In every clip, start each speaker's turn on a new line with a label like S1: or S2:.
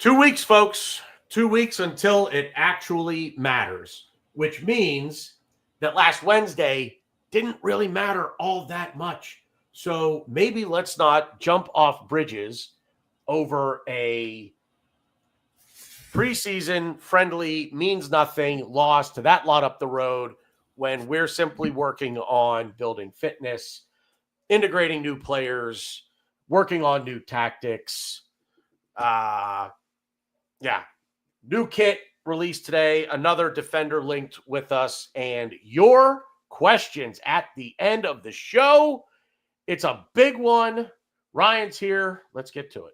S1: 2 weeks, folks. 2 weeks until it actually matters, which means that last Wednesday didn't really matter all that much. So maybe let's not jump off bridges over a preseason friendly means nothing loss to that lot up the road when we're simply working on building fitness, integrating new players, working on new tactics. New kit released today, another defender linked with us, and your questions at the end of the show. It's a big one. Ryan's here. Let's get to it.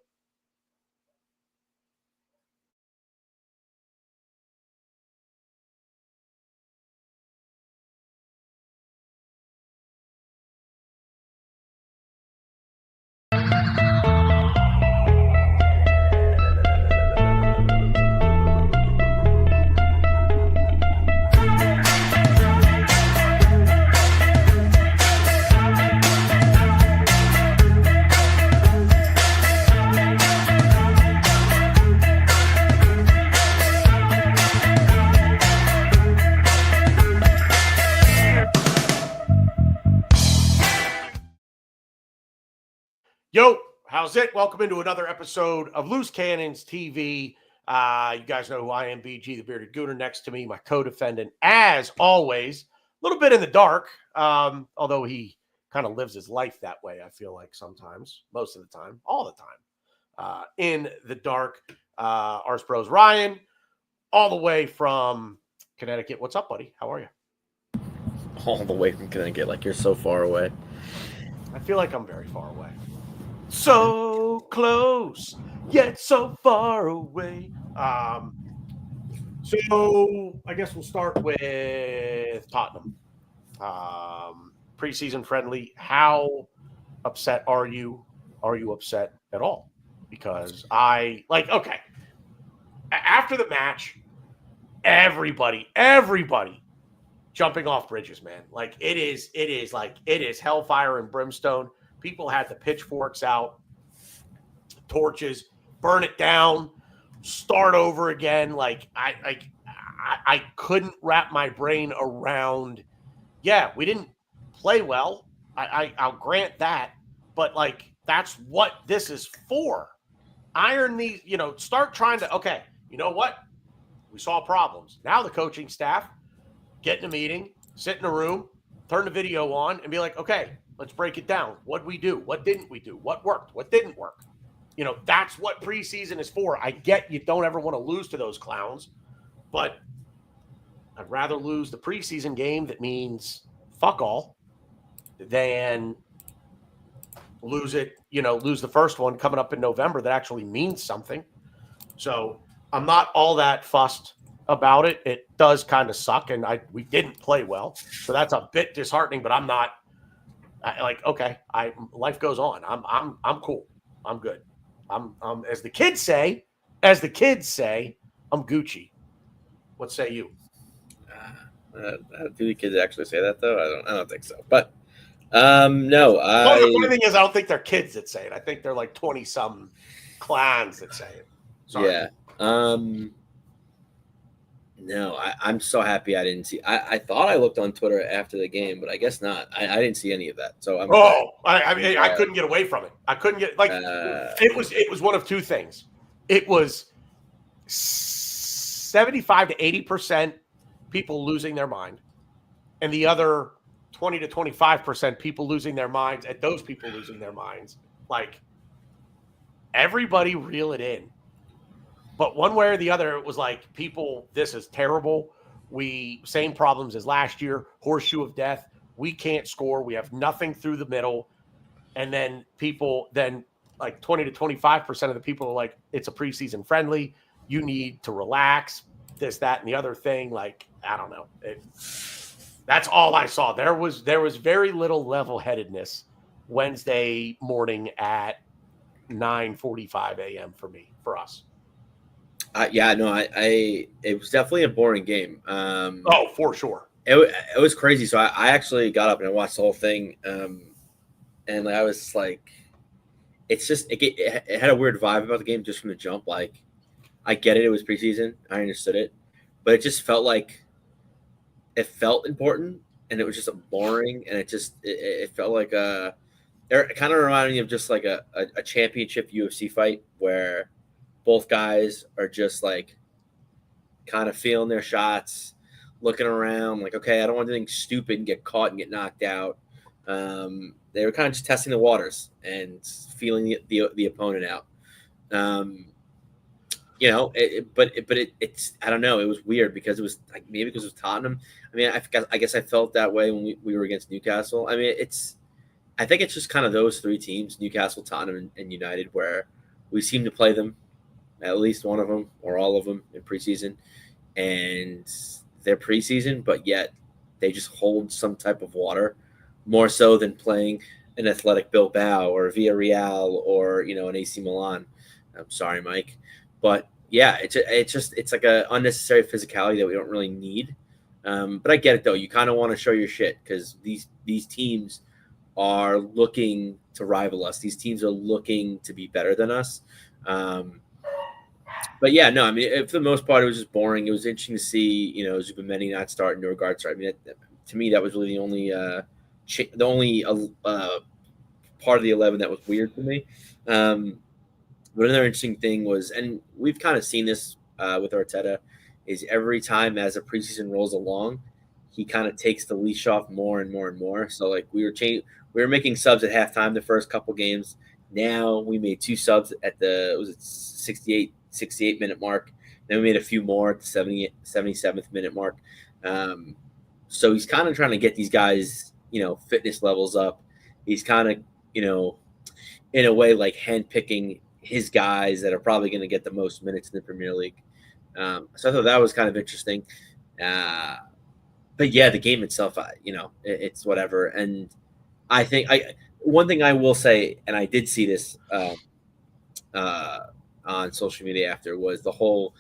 S1: Yo, how's it? Welcome into another episode of Loose Cannons TV. You guys know who I am, BG, the Bearded Gooner, next to me, my co-defendant, as always, a little bit in the dark, although he kind of lives his life that way, I feel like sometimes, most of the time, all the time, in the dark. Ars Pros Ryan, all the way from Connecticut. What's up, buddy? How are you?
S2: All the way from Connecticut, like you're so far away.
S1: I feel like I'm very far away. So close, yet so far away. So I guess we'll start with Tottenham. Preseason friendly. How upset are you? Are you upset at all? Because okay. After the match, everybody jumping off bridges, man. Like it is hellfire and brimstone. People had the pitchforks out, torches, burn it down, start over again. Like I couldn't wrap my brain around. Yeah, we didn't play well. I'll grant that, but like that's what this is for. Iron these, start trying to. Okay, you know what? We saw problems. Now the coaching staff get in a meeting, sit in a room, turn the video on, and be like, okay. Let's break it down. What we do? What didn't we do? What worked? What didn't work? That's what preseason is for. I get you don't ever want to lose to those clowns, but I'd rather lose the preseason game that means fuck all than lose the first one coming up in November that actually means something. So I'm not all that fussed about it. It does kind of suck, and we didn't play well. So that's a bit disheartening, but I'm not. Life goes on. I'm cool. I'm good. I'm as the kids say, I'm Gucci. What say you?
S2: Do the kids actually say that though? I don't think so. But no.
S1: Well, the funny thing is, I don't think they're kids that say it. I think they're like 20-some clowns that say it. Sorry.
S2: Yeah. No, I'm so happy I didn't see. I thought I looked on Twitter after the game, but I guess not. I didn't see any of that. So
S1: I couldn't get away from it. I couldn't get it was one of two things. It was 75 to 80% people losing their mind, and the other 20 to 25% people losing their minds at those people losing their minds. Like everybody reel it in. But one way or the other, it was like, people, this is terrible. Same problems as last year, horseshoe of death. We can't score. We have nothing through the middle. And then like 20 to 25% of the people are like, it's a preseason friendly. You need to relax, this, that, and the other thing. Like, I don't know. That's all I saw. There was very little level-headedness Wednesday morning at 9:45 a.m. for us.
S2: It was definitely a boring game.
S1: For sure.
S2: It was crazy. So I actually got up and I watched the whole thing. And I was like, it's just, it had a weird vibe about the game just from the jump. Like I get it. It was preseason. I understood it, but it just felt like it felt important, and it was just boring, and it felt like it kind of reminded me of just like a championship UFC fight where both guys are just like kind of feeling their shots, looking around, like, okay, I don't want anything stupid and get caught and get knocked out. They were kind of just testing the waters and feeling the opponent out. It's I don't know. It was weird because it was like maybe because it was Tottenham. I mean, I guess I felt that way when we were against Newcastle. I mean, I think it's just kind of those three teams, Newcastle, Tottenham, and United, where we seem to play them, at least one of them or all of them in preseason, and they're preseason, but yet they just hold some type of water more so than playing an Athletic Bilbao or Villarreal or an AC Milan. I'm sorry, Mike, but yeah, it's like a unnecessary physicality that we don't really need. But I get it though. You kind of want to show your shit because these teams are looking to rival us. These teams are looking to be better than us. But yeah, no, I mean, for the most part, it was just boring. It was interesting to see, Zubimeni not start and Norgard start. I mean, to me, that was really the only part of the 11 that was weird for me. But another interesting thing was, and we've kind of seen this with Arteta, is every time as a preseason rolls along, he kind of takes the leash off more and more and more. So like we were making subs at halftime the first couple games. Now we made 2 subs at the 68 minute mark. Then we made a few more at the 77th minute mark. So he's kind of trying to get these guys, fitness levels up. He's kind of, in a way, like handpicking his guys that are probably going to get the most minutes in the Premier League. So I thought that was kind of interesting. But yeah, the game itself, it's whatever. And I think one thing I will say, and I did see this on social media after, was the whole,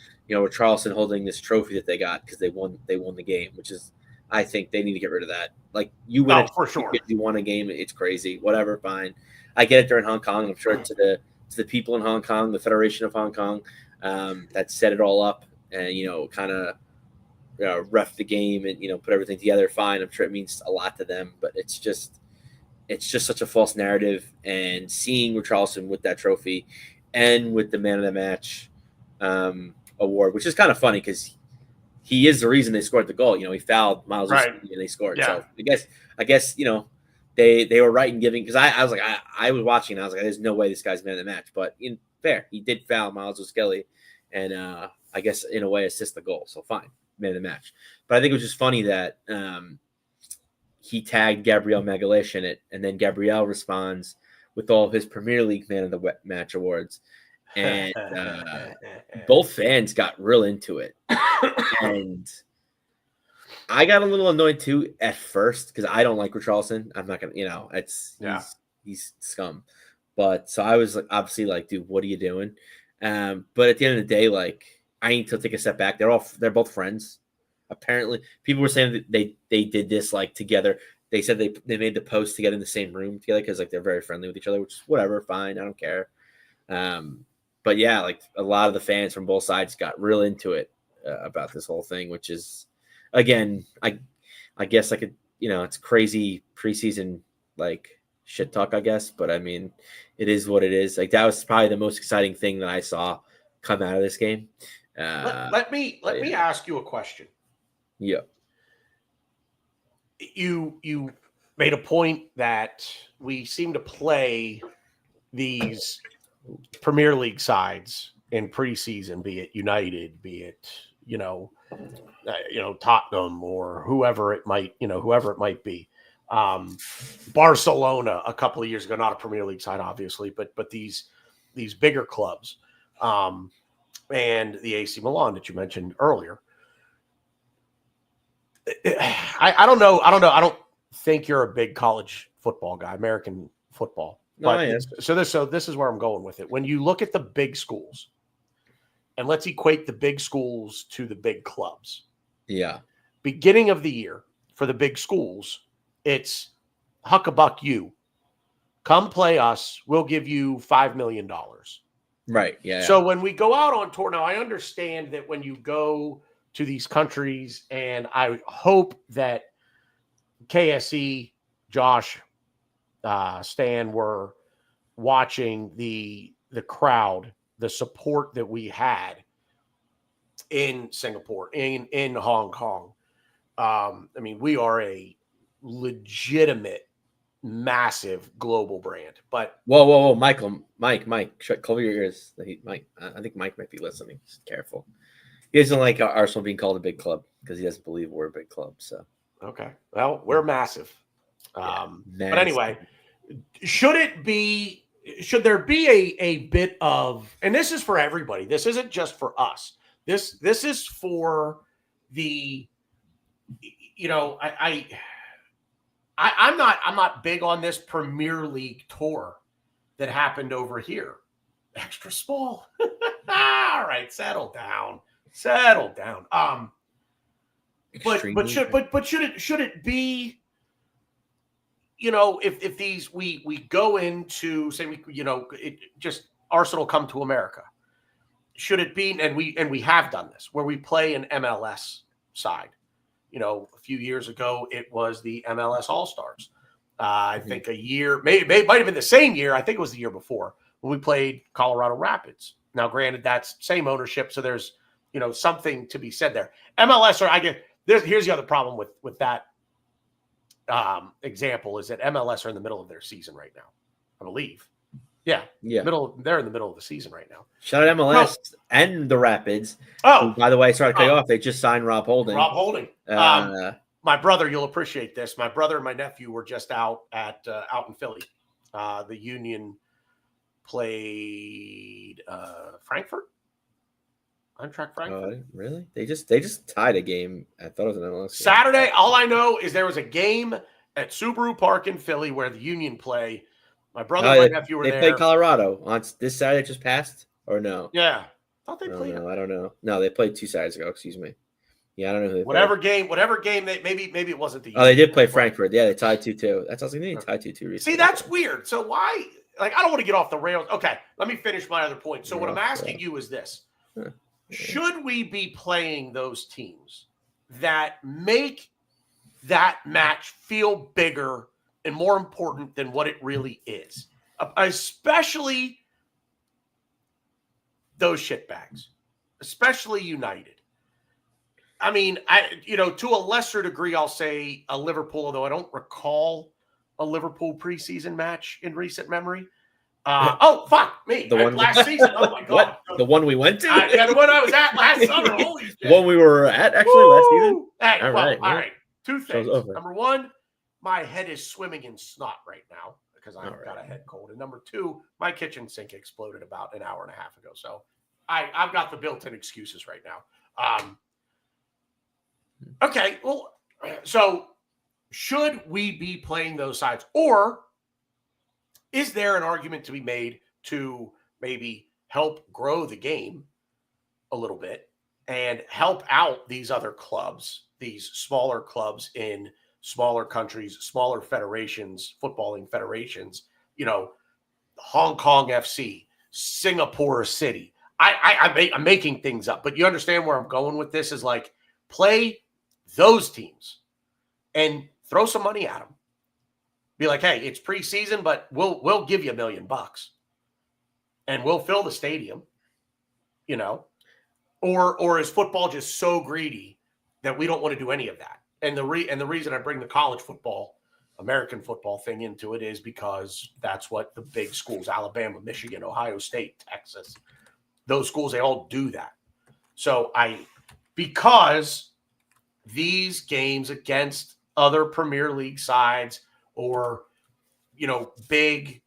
S2: Charleston holding this trophy that they got because they won the game, which is, I think they need to get rid of that. Like you win
S1: for sure.
S2: You won a game, it's crazy. Whatever, fine. I get it. They're in Hong Kong. I'm sure to the people in Hong Kong, the Federation of Hong Kong, that set it all up and kind of ref the game and put everything together. Fine. I'm sure it means a lot to them, but it's just such a false narrative. And seeing Richarlison with that trophy and with the man of the match award, which is kind of funny because he is the reason they scored the goal. He fouled Miles and they scored. Yeah. So I guess they were right in giving, because I was like, I was watching and I was like, there's no way this guy's man of the match. But fair, he did foul Miles O'Skelly and I guess in a way assist the goal. So fine, man of the match. But I think it was just funny that he tagged Gabriel Magalhaes in it, and then Gabriel responds with all of his Premier League man of the match awards. And both fans got real into it. And I got a little annoyed too at first because I don't like Richarlison. I'm not gonna, he's scum. But so I was like, obviously like, dude, what are you doing? But at the end of the day, like, I need to take a step back. They're both friends. Apparently, people were saying that they did this like together. They said they made the post together in the same room together because like they're very friendly with each other, which is whatever, fine, I don't care. But yeah, like a lot of the fans from both sides got real into it about this whole thing, which is, again, I guess I could, it's crazy preseason like shit talk, I guess. But I mean, it is what it is. Like that was probably the most exciting thing that I saw come out of this game.
S1: Let me ask you a question.
S2: Yeah.
S1: You made a point that we seem to play these Premier League sides in preseason, be it United, be it Tottenham or whoever it might be. Barcelona a couple of years ago, not a Premier League side, obviously, but these bigger clubs, and the AC Milan that you mentioned earlier. I don't know. I don't think you're a big college football guy, American football. But so this is where I'm going with it. When you look at the big schools, and let's equate the big schools to the big clubs.
S2: Yeah.
S1: Beginning of the year for the big schools, it's huck a buck you. Come play us. We'll give you $5 million.
S2: Right. Yeah.
S1: So when we go out on tour, now I understand that when you go to these countries, and I hope that KSE, Josh, Stan were watching the crowd, the support that we had in Singapore, in Hong Kong. I mean, we are a legitimate, massive global brand. But
S2: whoa, Mike, cover your ears. Mike, I think Mike might be listening. Just careful. He doesn't like Arsenal being called a big club because he doesn't believe we're a big club. So
S1: okay, well, we're massive.
S2: massive.
S1: But anyway, should there be a bit of, and this is for everybody. This isn't just for us. This is for the, I'm not big on this Premier League tour that happened over here. Extra small. All right, settle down. But should it be, if these we go into, say, just Arsenal come to America, should it be, and we have done this where we play an MLS side. A few years ago it was the MLS All-Stars. I think a year, maybe might have been the same year. I think it was the year before when we played Colorado Rapids. Now, granted, that's same ownership, so there's something to be said there. MLS, here's the other problem with that example is that MLS are in the middle of their season right now, I believe. Yeah. They're in the middle of the season right now.
S2: Shout out MLS and the Rapids. Oh, by the way, sorry to cut you off. They just signed Rob Holding.
S1: My brother, you'll appreciate this. My brother and my nephew were just out in Philly. The Union played Frankfurt. Eintracht Frankfurt.
S2: Really? They just tied a game. I thought it was an MLS game.
S1: Saturday. All I know is there was a game at Subaru Park in Philly where the Union play. My brother and my nephew were there.
S2: They played Colorado on this Saturday just passed, or no?
S1: Yeah. I thought they played.
S2: I don't know. No, they played 2 Saturdays ago. Excuse me. Yeah, I don't know who they
S1: whatever
S2: played.
S1: game they maybe it wasn't the Union.
S2: Oh, they did play Frankfurt. Yeah, they tied 2-2. That's also they tied 2-2 recently.
S1: See, that's weird. So why? I don't want to get off the rails. Okay, let me finish my other point. So what I'm asking you is this. Should we be playing those teams that make that match feel bigger and more important than what it really is? Especially those shitbags, especially United. I mean, to a lesser degree, I'll say a Liverpool, although I don't recall a Liverpool preseason match in recent memory. Fuck me. Last season. Oh, my God.
S2: What? The one we went to?
S1: The one I was at last summer. Holy shit.
S2: The one we were at, actually, last season?
S1: Hey, all right. 2 things. Number 1, my head is swimming in snot right now because I've got a head cold. And number 2, my kitchen sink exploded about an hour and a half ago. So I've got the built-in excuses right now. Okay, well, so should we be playing those sides? Or is there an argument to be made to maybe help grow the game a little bit and help out these other clubs, these smaller clubs in smaller countries, smaller federations, footballing federations, Hong Kong FC, Singapore City. I'm making things up, but you understand where I'm going with this is play those teams and throw some money at them. Be like, hey, it's preseason, but we'll give you $1 million and we'll fill the stadium, or is football just so greedy that we don't want to do any of that? And the reason I bring the college football, American football thing into it is because that's what the big schools, Alabama, Michigan, Ohio State, Texas, those schools, they all do that. So because these games against other Premier League sides or, big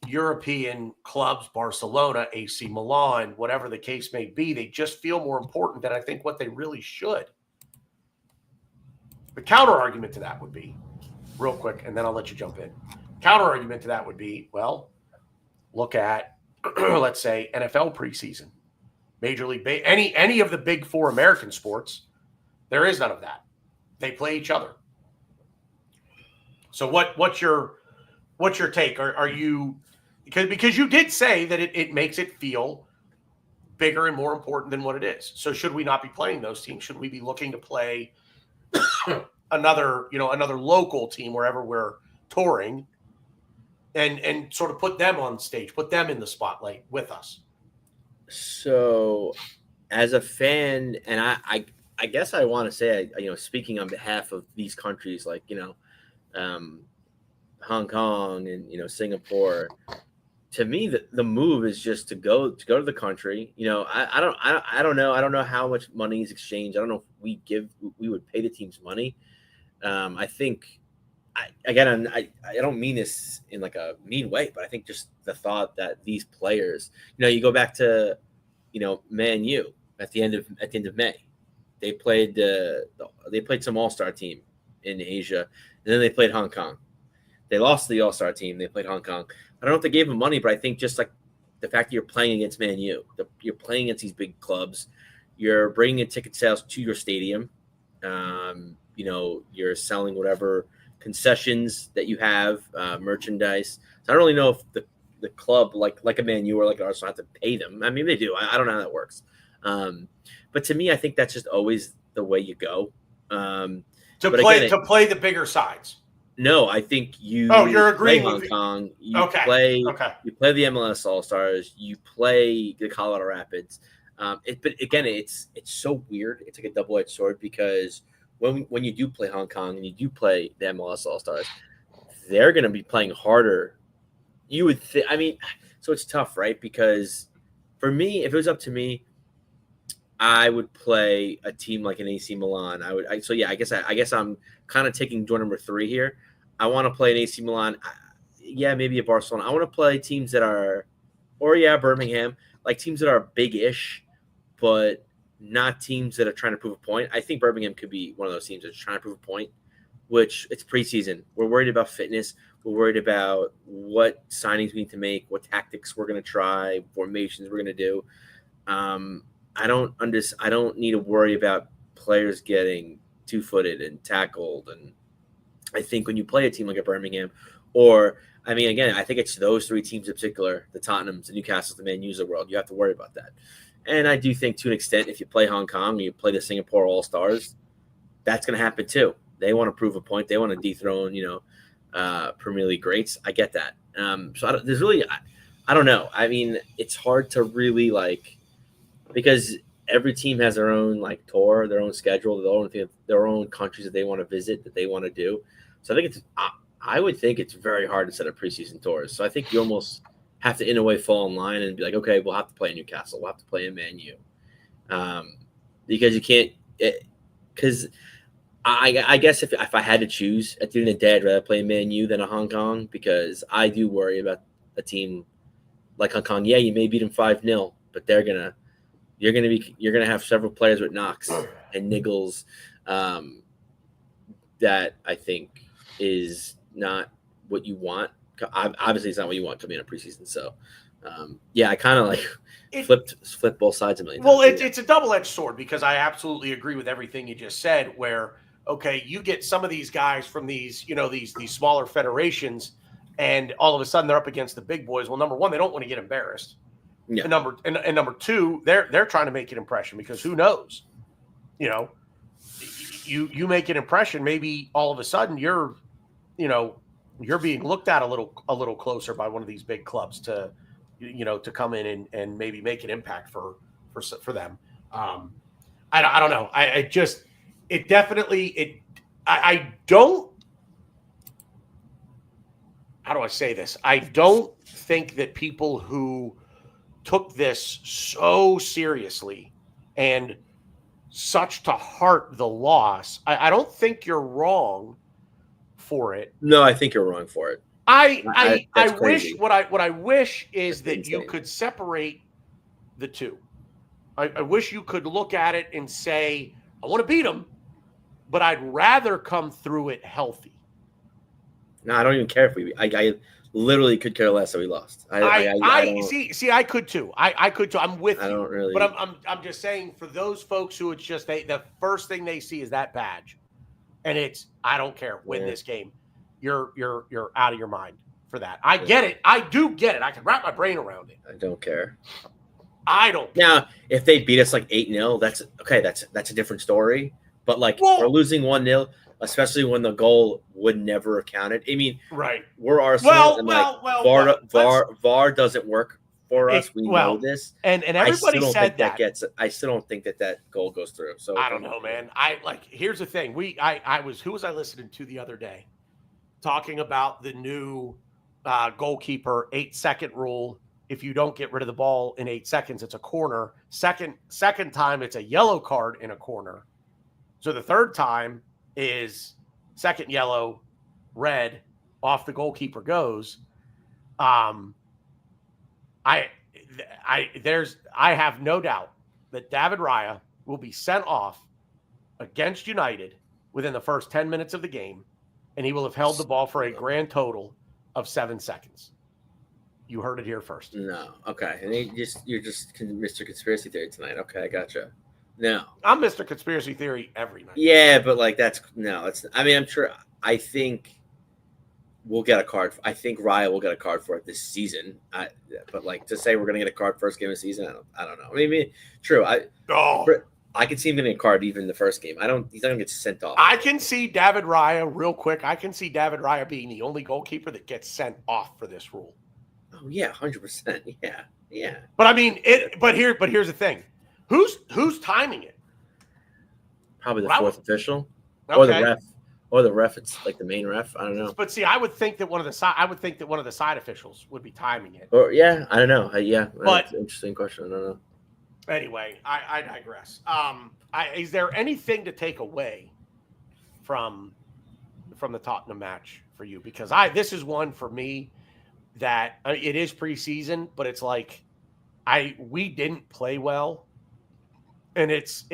S1: European clubs, Barcelona, AC Milan, whatever the case may be, they just feel more important than I think what they really should. The counter argument to that would be, real quick, and then I'll let you jump in. Counter argument to that would be, well, look at, let's say, NFL preseason, Major League any of the big 4 American sports. There is none of that. They play each other. So what's your take? Are you because you did say that it makes it feel bigger and more important than what it is. So should we not be playing those teams? Should we be looking to play another local team wherever we're touring and sort of put them on stage, put them in the spotlight with us?
S2: So as a fan, and I guess I want to say, speaking on behalf of these countries, like, Hong Kong and, Singapore, to me, the move is just to go to the country. I don't know. I don't know how much money is exchanged. I don't know if we would pay the teams money. I think, I don't mean this in like a mean way, but I think just the thought that these players, you go back to, Man U at the end of May, they played some All-Star team in Asia, and then they played Hong Kong. They lost to the All-Star team. They played Hong Kong. I don't know if they gave them money, but I think just like the fact that you're playing against Man U, you're playing against these big clubs, you're bringing in ticket sales to your stadium. You're selling whatever concessions that you have, merchandise. So I don't really know if the club, like a Man U or like an Arsenal, have to pay them. I mean, they do. I don't know how that works. But to me, I think that's just always the way you go.
S1: To play the bigger sides.
S2: No, I think you.
S1: Oh, you're agreeing
S2: Hong
S1: with
S2: Kong. You
S1: okay.
S2: play.
S1: Okay.
S2: You play the MLS All Stars. You play the Colorado Rapids. But again, it's so weird. It's like a double-edged sword because when you do play Hong Kong and you do play the MLS All Stars, they're going to be playing harder. You would think. I mean, so it's tough, right? Because for me, if it was up to me, I would play a team like an AC Milan. I guess I'm kind of taking door number 3 here. I want to play an AC Milan. Maybe a Barcelona. I want to play teams that are, Birmingham, like teams that are big-ish, but not teams that are trying to prove a point. I think Birmingham could be one of those teams that's trying to prove a point, which it's preseason. We're worried about fitness. We're worried about what signings we need to make, what tactics we're going to try, formations we're going to do. I don't need to worry about players getting two-footed and tackled. And I think when you play a team like a Birmingham, I think it's those 3 teams in particular, the Tottenhams, the Newcastles, the Man U's of the world, you have to worry about that. And I do think to an extent, if you play Hong Kong or you play the Singapore All-Stars, that's going to happen too. They want to prove a point. They want to dethrone, Premier League greats. I get that. I don't know. I mean, it's hard to really because every team has their own tour, their own schedule, their own countries that they want to visit, that they want to do. So I would think it's very hard to set up preseason tours. So I think you almost have to in a way fall in line and be like, okay, we'll have to play in Newcastle, we'll have to play in Man U, because you can't. Because I guess if I had to choose at the end of the day, I'd rather play in Man U than a Hong Kong, because I do worry about a team like Hong Kong. Yeah, you may beat them 5-0, but you're gonna have several players with knocks and niggles, that I think is not what you want. Obviously, it's not what you want coming in a preseason. So, I kind of flipped both sides a million times.
S1: Well, it's a double-edged sword, because I absolutely agree with everything you just said. Where you get some of these guys from these these smaller federations, and all of a sudden they're up against the big boys. Well, number one, they don't want to get embarrassed. Yeah. And number 2, they're trying to make an impression, because who knows, you make an impression, maybe all of a sudden you're being looked at a little closer by one of these big clubs to come in and maybe make an impact for them. I don't know. How do I say this? I don't think that people who took this so seriously and such to heart the loss, I don't think you're wrong for it.
S2: No, I think you're wrong for it.
S1: I wish what I wish is that you could separate the two. I wish you could look at it and say, I want to beat them, but I'd rather come through it healthy.
S2: No, I don't even care if I literally could care less that we lost.
S1: I see. I could too. I could too. I'm with you.
S2: I don't really.
S1: But I'm just saying, for those folks who it's just the first thing they see is that badge, and it's, I don't care, win this game. You're out of your mind for that. I get it. I do get it. I can wrap my brain around it.
S2: I don't care.
S1: I don't.
S2: Now, if they beat us like 8-0, that's okay. That's a different story. But like we're losing 1-0, especially when the goal would never have counted. I mean,
S1: right.
S2: We're Arsenal, VAR doesn't work for us. We know this,
S1: and everybody said that.
S2: I still don't think that goal goes through. So
S1: I don't know, man. Here's the thing. Who was I listening to the other day talking about the new goalkeeper 8-second rule. If you don't get rid of the ball in 8 seconds, it's a corner. Second time, it's a yellow card in a corner. So the third time is second yellow, red, off the goalkeeper goes. I have no doubt that David Raya will be sent off against United within the first 10 minutes of the game, and he will have held the ball for a grand total of 7 seconds. You heard it here first.
S2: No. Okay. And you're just Mr. Conspiracy Theory tonight. Okay, I gotcha. No.
S1: I'm Mr. Conspiracy Theory every night.
S2: Yeah, but like I'm sure I think we'll get a card. I think Raya will get a card for it this season. But like to say we're gonna get a card first game of the season, I don't know. I mean, true. I can see him getting a card even the first game. He's not gonna get sent off.
S1: I can see David Raya real quick. I can see David Raya being the only goalkeeper that gets sent off for this rule.
S2: Oh yeah, 100%. Yeah.
S1: But I mean, But here's the thing: who's timing it?
S2: Probably the fourth official,
S1: okay.
S2: or the ref. It's like the main ref. I don't know.
S1: But see, I would think that one of the side officials would be timing it.
S2: Or yeah, I don't know.
S1: But
S2: that's an interesting question. I don't know.
S1: Anyway, I digress. Is there anything to take away from the Tottenham match for you? Because this is one for me that it is preseason, but it's like we didn't play well, and it's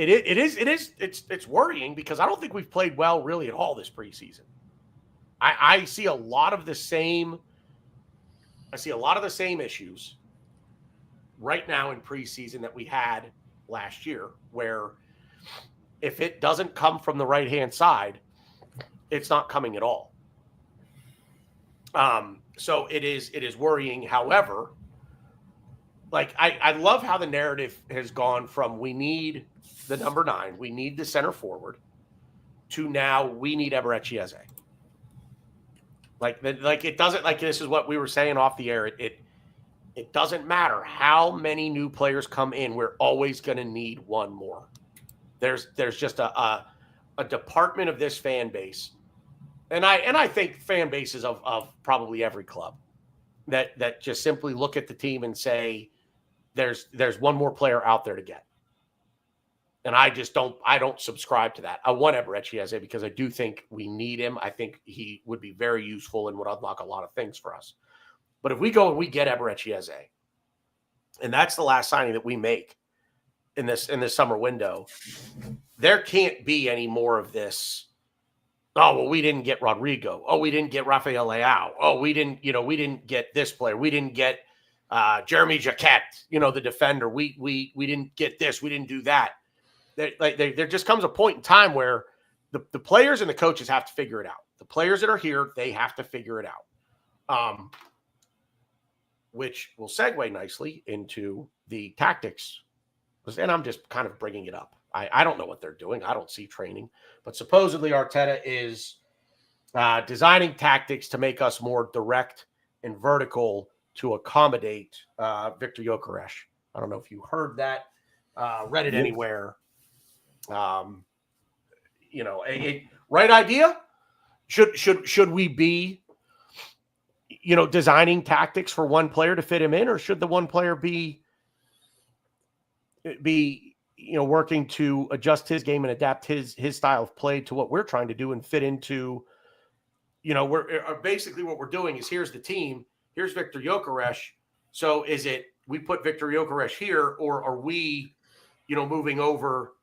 S1: worrying because I don't think we've played well really at all this preseason. I see a lot of the same. I see a lot of the same issues right now in preseason that we had last year, where if it doesn't come from the right-hand side, it's not coming at all. So it is worrying. However, like I love how the narrative has gone from we need the number 9, we need the center forward, to now we need Eberechi Eze. Like it doesn't, like this is what we were saying off the air. It doesn't matter how many new players come in. We're always going to need one more. There's just a department of this fan base, and I think fan bases of probably every club that just simply look at the team and say there's one more player out there to get. And I don't subscribe to that. I want Eberechi Eze because I do think we need him. I think he would be very useful and would unlock a lot of things for us. But if we go and we get Eberechi Eze, and that's the last signing that we make in this summer window, there can't be any more of this. Oh, well, we didn't get Rodrigo. Oh, we didn't get Rafael Leao. Oh, we didn't get this player. We didn't get Jérémy Jacquet, the defender. We didn't get this. We didn't do that. There just comes a point in time where the players and the coaches have to figure it out. The players that are here, they have to figure it out. Which will segue nicely into the tactics. And I'm just kind of bringing it up. I don't know what they're doing. I don't see training. But supposedly Arteta is designing tactics to make us more direct and vertical to accommodate Viktor Gyökeres. I don't know if you heard that, read it anywhere. Right idea? Should we be designing tactics for one player to fit him in, or should the one player be working to adjust his game and adapt his style of play to what we're trying to do and fit into, we're basically what we're doing is here's the team, here's Viktor Gyökeres. So is it we put Viktor Gyökeres here, or are we, moving over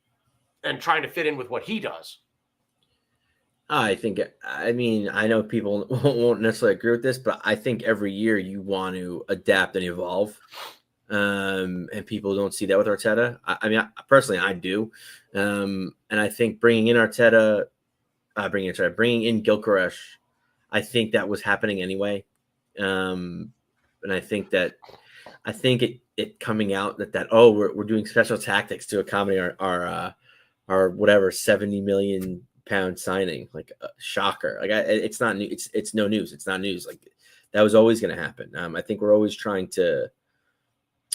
S1: and trying to fit in with what he does?
S2: I know people won't necessarily agree with this, but I think every year you want to adapt and evolve. And people don't see that with Arteta. Personally, I do. And I think bringing in Gyökeres, I think that was happening anyway. And I think that I think it coming out that we're doing special tactics to accommodate our whatever 70 million pound signing, like shocker. Like it's not new. It's no news. It's not news. Like that was always going to happen. I think we're always trying to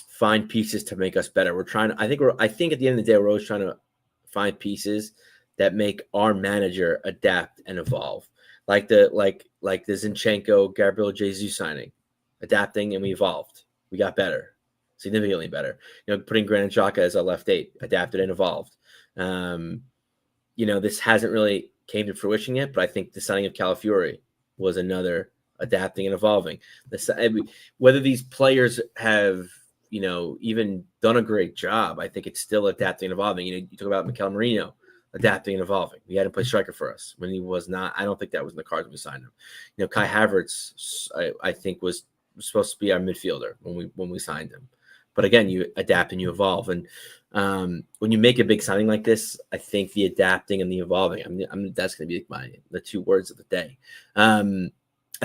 S2: find pieces to make us better. I think at the end of the day, we're always trying to find pieces that make our manager adapt and evolve. Like the Zinchenko, Gabriel Jesus signing, adapting, and we evolved. We got better, significantly better. Putting Granit Xhaka as a left 8, adapted and evolved. This hasn't really came to fruition yet, but I think the signing of Calafiori was another adapting and evolving. Whether these players have, even done a great job, I think it's still adapting and evolving. You talk about Mikel Marino adapting and evolving. We had him play striker for us when he was not. I don't think that was in the cards when we signed him. Kai Havertz, I think was supposed to be our midfielder when we signed him. But again, you adapt and you evolve. And when you make a big signing like this, I think the adapting and the evolving, that's going to be the 2 words of the day. I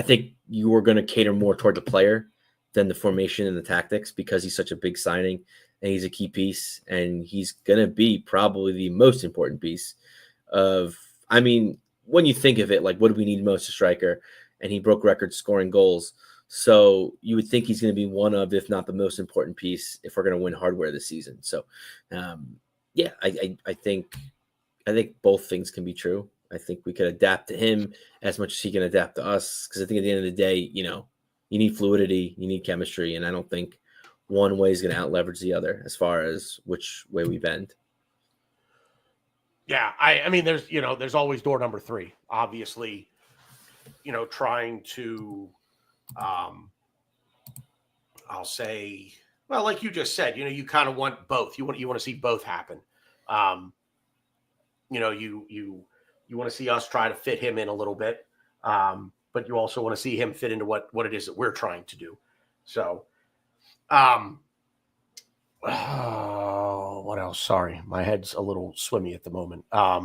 S2: think you are going to cater more toward the player than the formation and the tactics, because he's such a big signing and he's a key piece, and he's going to be probably the most important piece when you think of it, like what do we need most, a striker? And he broke records scoring goals. So you would think he's going to be one of, if not the most important piece, if we're going to win hardware this season. So, I think both things can be true. I think we could adapt to him as much as he can adapt to us, because I think at the end of the day, you need fluidity, you need chemistry, and I don't think one way is going to out-leverage the other as far as which way we bend.
S1: Yeah, I mean, there's always door number 3. Obviously, trying to, I'll say, well, like you just said, you kind of want both. You want to see both happen. You want to see us try to fit him in a little bit, but you also want to see him fit into what it is that we're trying to do. So, what else? Sorry, my head's a little swimmy at the moment. I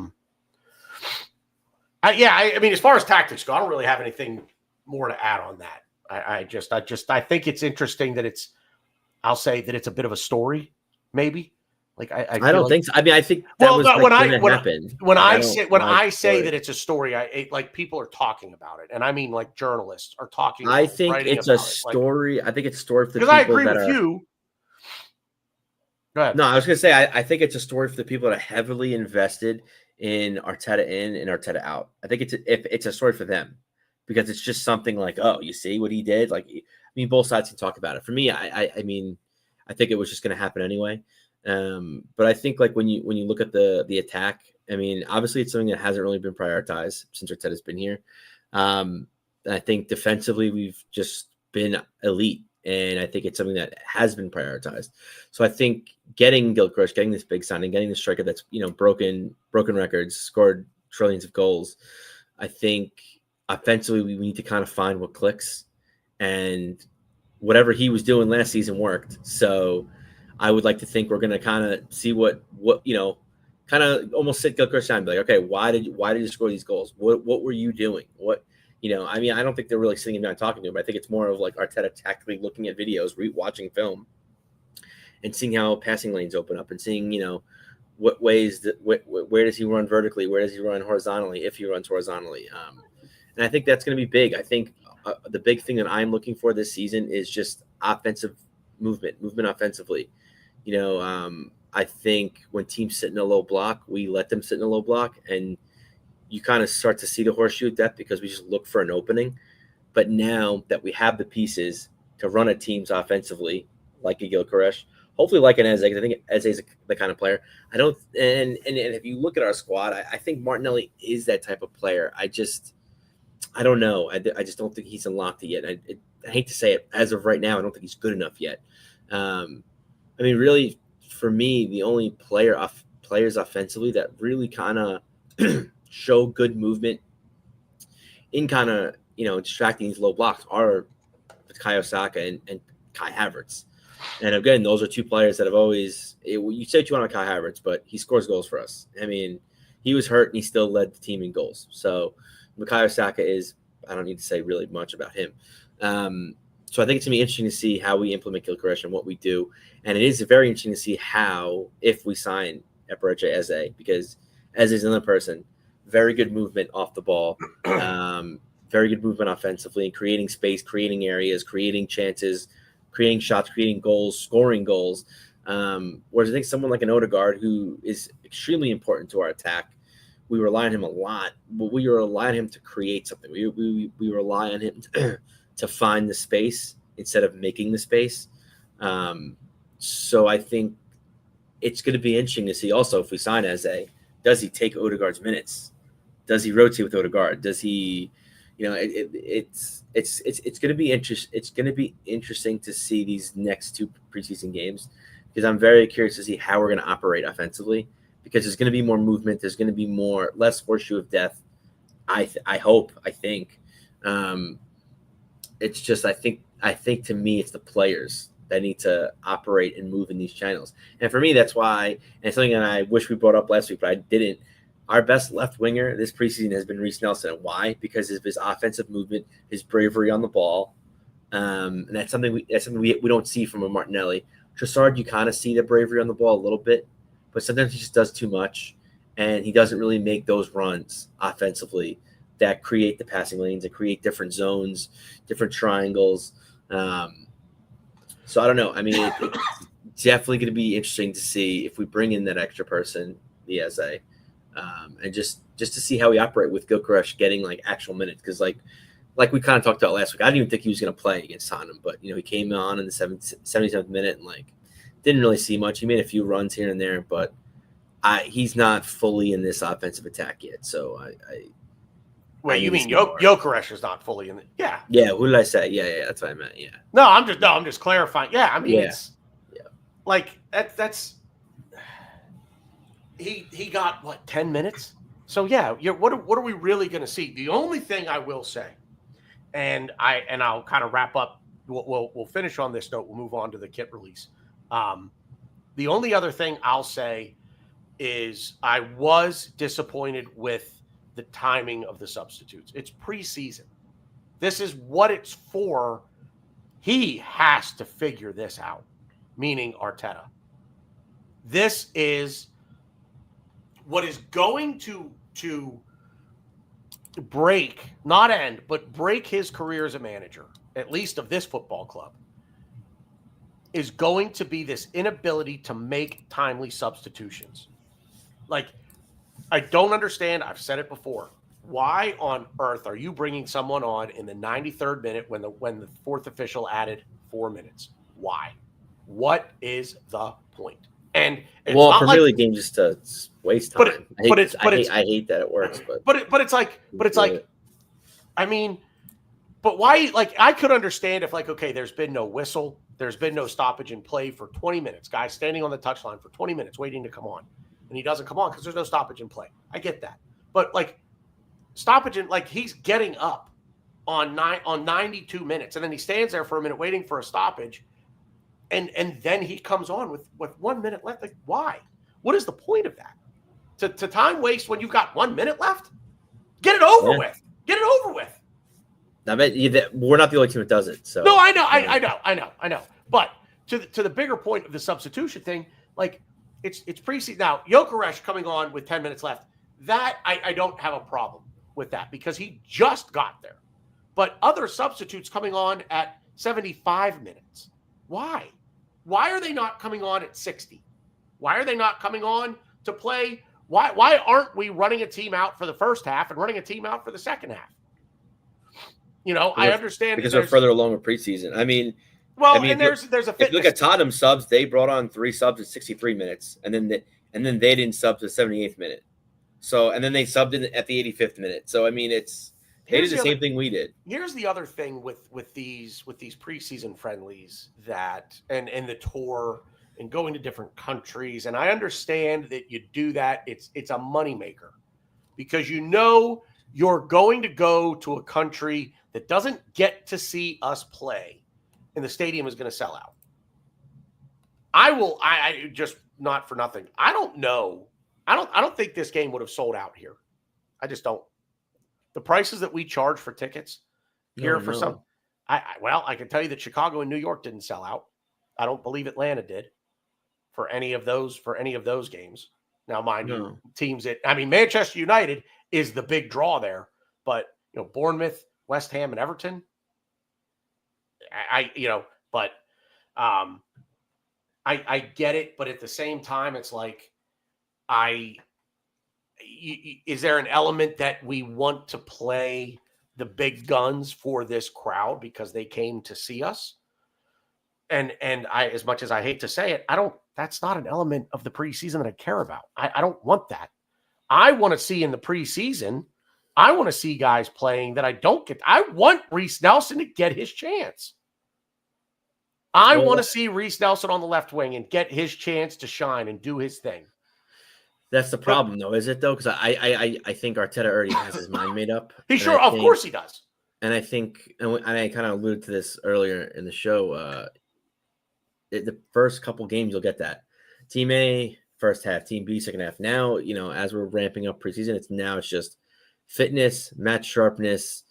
S1: mean, as far as tactics go, I don't really have anything more to add on that. I think it's interesting that I'll say that it's a bit of a story, maybe. Like I don't
S2: think so. I mean, I think when
S1: I say that it's a story, like people are talking about it, and I mean like journalists are talking.
S2: I think it's a story. I think it's a story for the people
S1: because I agree with you. Go ahead.
S2: No, I was going to say I think it's a story for the people that are heavily invested in Arteta in and Arteta out. I think it's a story for them, because it's just something like, oh, you see what he did. Like, I mean, both sides can talk about it. For me, I mean, I think it was just going to happen anyway. But I think like when you look at the attack, I mean, obviously it's something that hasn't really been prioritized since Arteta's been here. I think defensively we've just been elite, and I think it's something that has been prioritized. So I think getting Gyökeres, getting this big signing, getting the striker that's broken records, scored trillions of goals. I think offensively we need to kind of find what clicks, and whatever he was doing last season worked. So I would like to think we're going to kind of see what kind of almost sit Gyökeres down and be like, okay, why did you score these goals? What were you doing? I mean, I don't think they're really sitting him down talking to him, but I think it's more of like Arteta tactically looking at videos, watching film, and seeing how passing lanes open up, and seeing, what ways where does he run vertically? Where does he run horizontally, if he runs horizontally? And I think that's going to be big. I think the big thing that I'm looking for this season is just offensive movement offensively. I think when teams sit in a low block, we let them sit in a low block, and you kind of start to see the horseshoe depth because we just look for an opening. But now that we have the pieces to run at teams offensively, like a Gyökeres, hopefully like an Eze, because I think Eze's the kind of player. And if you look at our squad, I think Martinelli is that type of player. I don't know. I just don't think he's unlocked it yet. I hate to say it. As of right now, I don't think he's good enough yet. I mean, really, for me, the only players offensively that really kind of show good movement in kind of, distracting these low blocks are Bukayo Saka and Kai Havertz. And again, those are two players that have always, you say what you want about Kai Havertz, but he scores goals for us. I mean, he was hurt and he still led the team in goals. So Bukayo Saka is, I don't need to say really much about him. So I think it's going to be interesting to see how we implement Gyökeres and what we do. And it is very interesting to see if we sign Eberechi Eze, because Eze is another person, very good movement off the ball, very good movement offensively, and creating space, creating areas, creating chances, creating shots, creating goals, scoring goals. Whereas I think someone like an Odegaard, who is extremely important to our attack, we rely on him a lot, but we rely on him to create something. We rely on him to find the space instead of making the space. So I think it's going to be interesting to see also if we sign Eze, does he take Odegaard's minutes? Does he rotate with Odegaard? Does he, it's going to be It's going to be interesting to see these next two preseason games, because I'm very curious to see how we're going to operate offensively, because there's going to be more movement. There's going to be less horseshoe of death. I think. It's just, I think to me, it's the players that need to operate and move in these channels. And for me, that's why, and it's something that I wish we brought up last week, but I didn't. Our best left winger this preseason has been Reece Nelson. Why? Because of his offensive movement, his bravery on the ball. And that's something we don't see from a Martinelli. Trossard, you kind of see the bravery on the ball a little bit, but sometimes he just does too much, and he doesn't really make those runs offensively that create the passing lanes, that create different zones, different triangles. So I don't know. I mean, it's definitely going to be interesting to see if we bring in that extra person, the Eze, and just to see how we operate with Gyökeres getting like actual minutes. Because like we kind of talked about last week, I didn't even think he was going to play against Tottenham, but he came on in the 77th minute and like didn't really see much. He made a few runs here and there, but he's not fully in this offensive attack yet. So
S1: Wait, you mean Gyökeres is not fully in it? Yeah.
S2: Yeah. Who did I say? Yeah. That's what I meant. Yeah.
S1: No, I'm just clarifying. Yeah. I mean, it's like that's he got what, 10 minutes? So yeah, what are we really going to see? The only thing I will say, and I'll kind of wrap up. We'll finish on this note. We'll move on to the kit release. The only other thing I'll say is I was disappointed with the timing of the substitutes. It's preseason. This is what it's for. He has to figure this out, meaning Arteta. This is what is going to break, not end, but break his career as a manager, at least of this football club, is going to be this inability to make timely substitutions. Like, I don't understand. I've said it before. Why on earth are you bringing someone on in the 93rd minute when the fourth official added 4 minutes? Why? What is the point? And it's not
S2: for
S1: like,
S2: really game just to waste time. I hate that it works,
S1: but it's like I mean, but why? Like, I could understand if, like, okay, there's been no whistle, there's been no stoppage in play for 20 minutes, guy standing on the touchline for 20 minutes waiting to come on, and he doesn't come on because there's no stoppage in play. I get that, but like stoppage in, like, he's getting up on 92 minutes, and then he stands there for a minute waiting for a stoppage. And then he comes on with 1 minute left. Like, why? What is the point of that? To time waste when you've got 1 minute left? Get it over with. Get it over with.
S2: I bet we're not the only team that does it. So
S1: no, I know. But to the bigger point of the substitution thing, like, it's preseason now. Gyökeres coming on with 10 minutes left. That I don't have a problem with that because he just got there. But other substitutes coming on at 75 minutes. Why? Why are they not coming on at 60? Why are they not coming on to play? Why aren't we running a team out for the first half and running a team out for the second half? I understand
S2: because we're further along with preseason. I mean,
S1: there's a fitness.
S2: If you look at Tottenham subs, they brought on 3 subs at 63 minutes, and then they didn't sub to the 78th minute. So and then they subbed in at the 85th minute. So I mean, they did the same thing we did.
S1: Here's the other thing with these preseason friendlies that and the tour and going to different countries. And I understand that you do that. It's a moneymaker because you're going to go to a country that doesn't get to see us play, and the stadium is going to sell out. I just, not for nothing. I don't know. I don't think this game would have sold out here. I just don't. The prices that we charge for tickets here for some, I can tell you that Chicago and New York didn't sell out. I don't believe Atlanta did for any of those games. Now, mind you, teams Manchester United is the big draw there, but Bournemouth, West Ham, and Everton. I get it, but at the same time, it's like is there an element that we want to play the big guns for this crowd because they came to see us? And I, as much as I hate to say it, that's not an element of the preseason that I care about. I don't want that. I want to see in the preseason, I want to see guys playing that I don't get. I want Reece Nelson to get his chance. I want to see Reece Nelson on the left wing and get his chance to shine and do his thing.
S2: That's the problem, though, is it, though? Because I think Arteta already has his mind made up.
S1: Of course he does.
S2: And I think, and I kind of alluded to this earlier in the show, the first couple games, you'll get that. Team A, first half. Team B, second half. Now, as we're ramping up preseason, it's just fitness, match sharpness.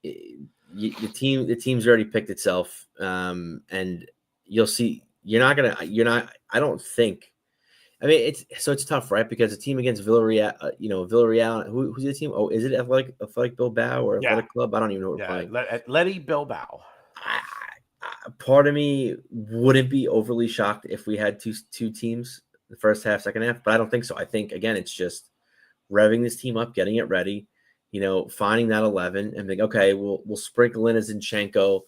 S2: The team's already picked itself, and you'll see. I don't think. I mean, it's tough, right? Because the team against Villarreal, Villarreal. Who's the team? Oh, is it Athletic Bilbao or Athletic Club? I don't even know what we're playing.
S1: Athletic Bilbao.
S2: Part of me wouldn't be overly shocked if we had two teams, the first half, second half, but I don't think so. I think, again, it's just revving this team up, getting it ready, finding that 11 and think, okay, we'll sprinkle in a Zinchenko,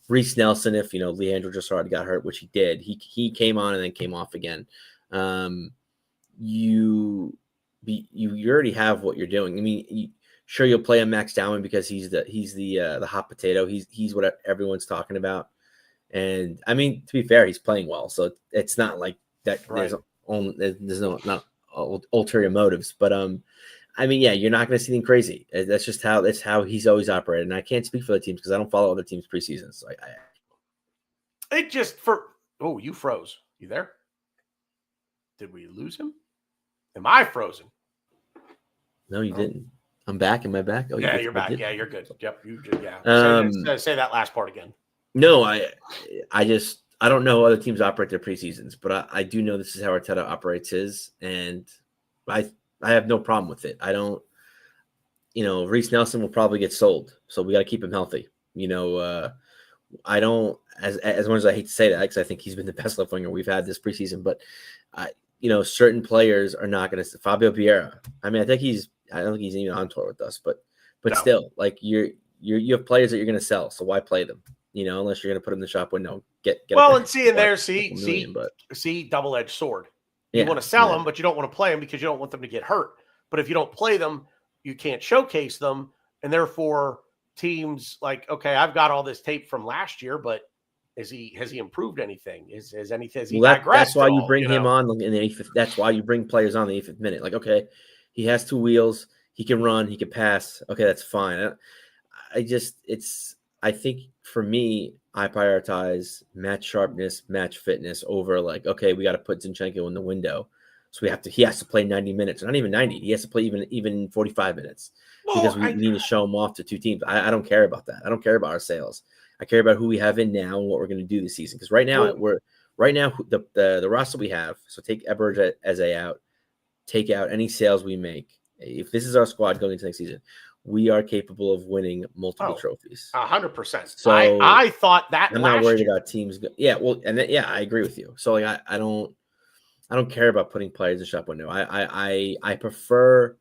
S2: Reece Nelson if, Leandro Trossard got hurt, which he did. He came on and then came off again. You already have what you're doing. I mean, sure, you'll play a Max Dowman because he's the hot potato. He's what everyone's talking about. And I mean, to be fair, he's playing well, so it's not like that. Right. There's not ulterior motives, but I mean, yeah, you're not going to see anything crazy. That's just how he's always operated. And I can't speak for the teams because I don't follow other teams' preseason. So
S1: you froze. You there? Did we lose him? Am I frozen?
S2: No, you didn't. I'm back. Am I back?
S1: Oh, yeah, you're back. Yeah, you're good. Yep. Say that last part again.
S2: No, I don't know how other teams operate their preseasons, but I do know this is how Arteta operates his, and I have no problem with it. I don't, Reece Nelson will probably get sold, so we got to keep him healthy. I don't, as much as I hate to say that, because I think he's been the best left winger we've had this preseason, but certain players are not going to. Fabio Vieira. I mean, I don't think he's even on tour with us, but no. Still, like you have players that you're going to sell, so why play them? Unless you're going to put them in the shop window, see, double-edged sword.
S1: You want to sell them, but you don't want to play them because you don't want them to get hurt. But if you don't play them, you can't showcase them, and therefore teams like, okay, I've got all this tape from last year, but has he improved anything? Has he digressed?
S2: That's why you bring him on in the 85th. That's why you bring players on the 85th minute. Like, okay, he has two wheels, he can run, he can pass. Okay, that's fine. I think for me, I prioritize match sharpness, match fitness over like, okay, we got to put Zinchenko in the window. So he has to play 90 minutes, not even 90. He has to play even 45 minutes because we need to show him off to two teams. I don't care about that. I don't care about our sales. I care about who we have in now and what we're going to do this season. Because right now the roster we have. So take Eberge Eze out, take out any sales we make. If this is our squad going into next season, we are capable of winning multiple trophies.
S1: 100%. So I thought that
S2: I'm not worried about teams. I agree with you. So like I don't care about putting players in shop window. I prefer,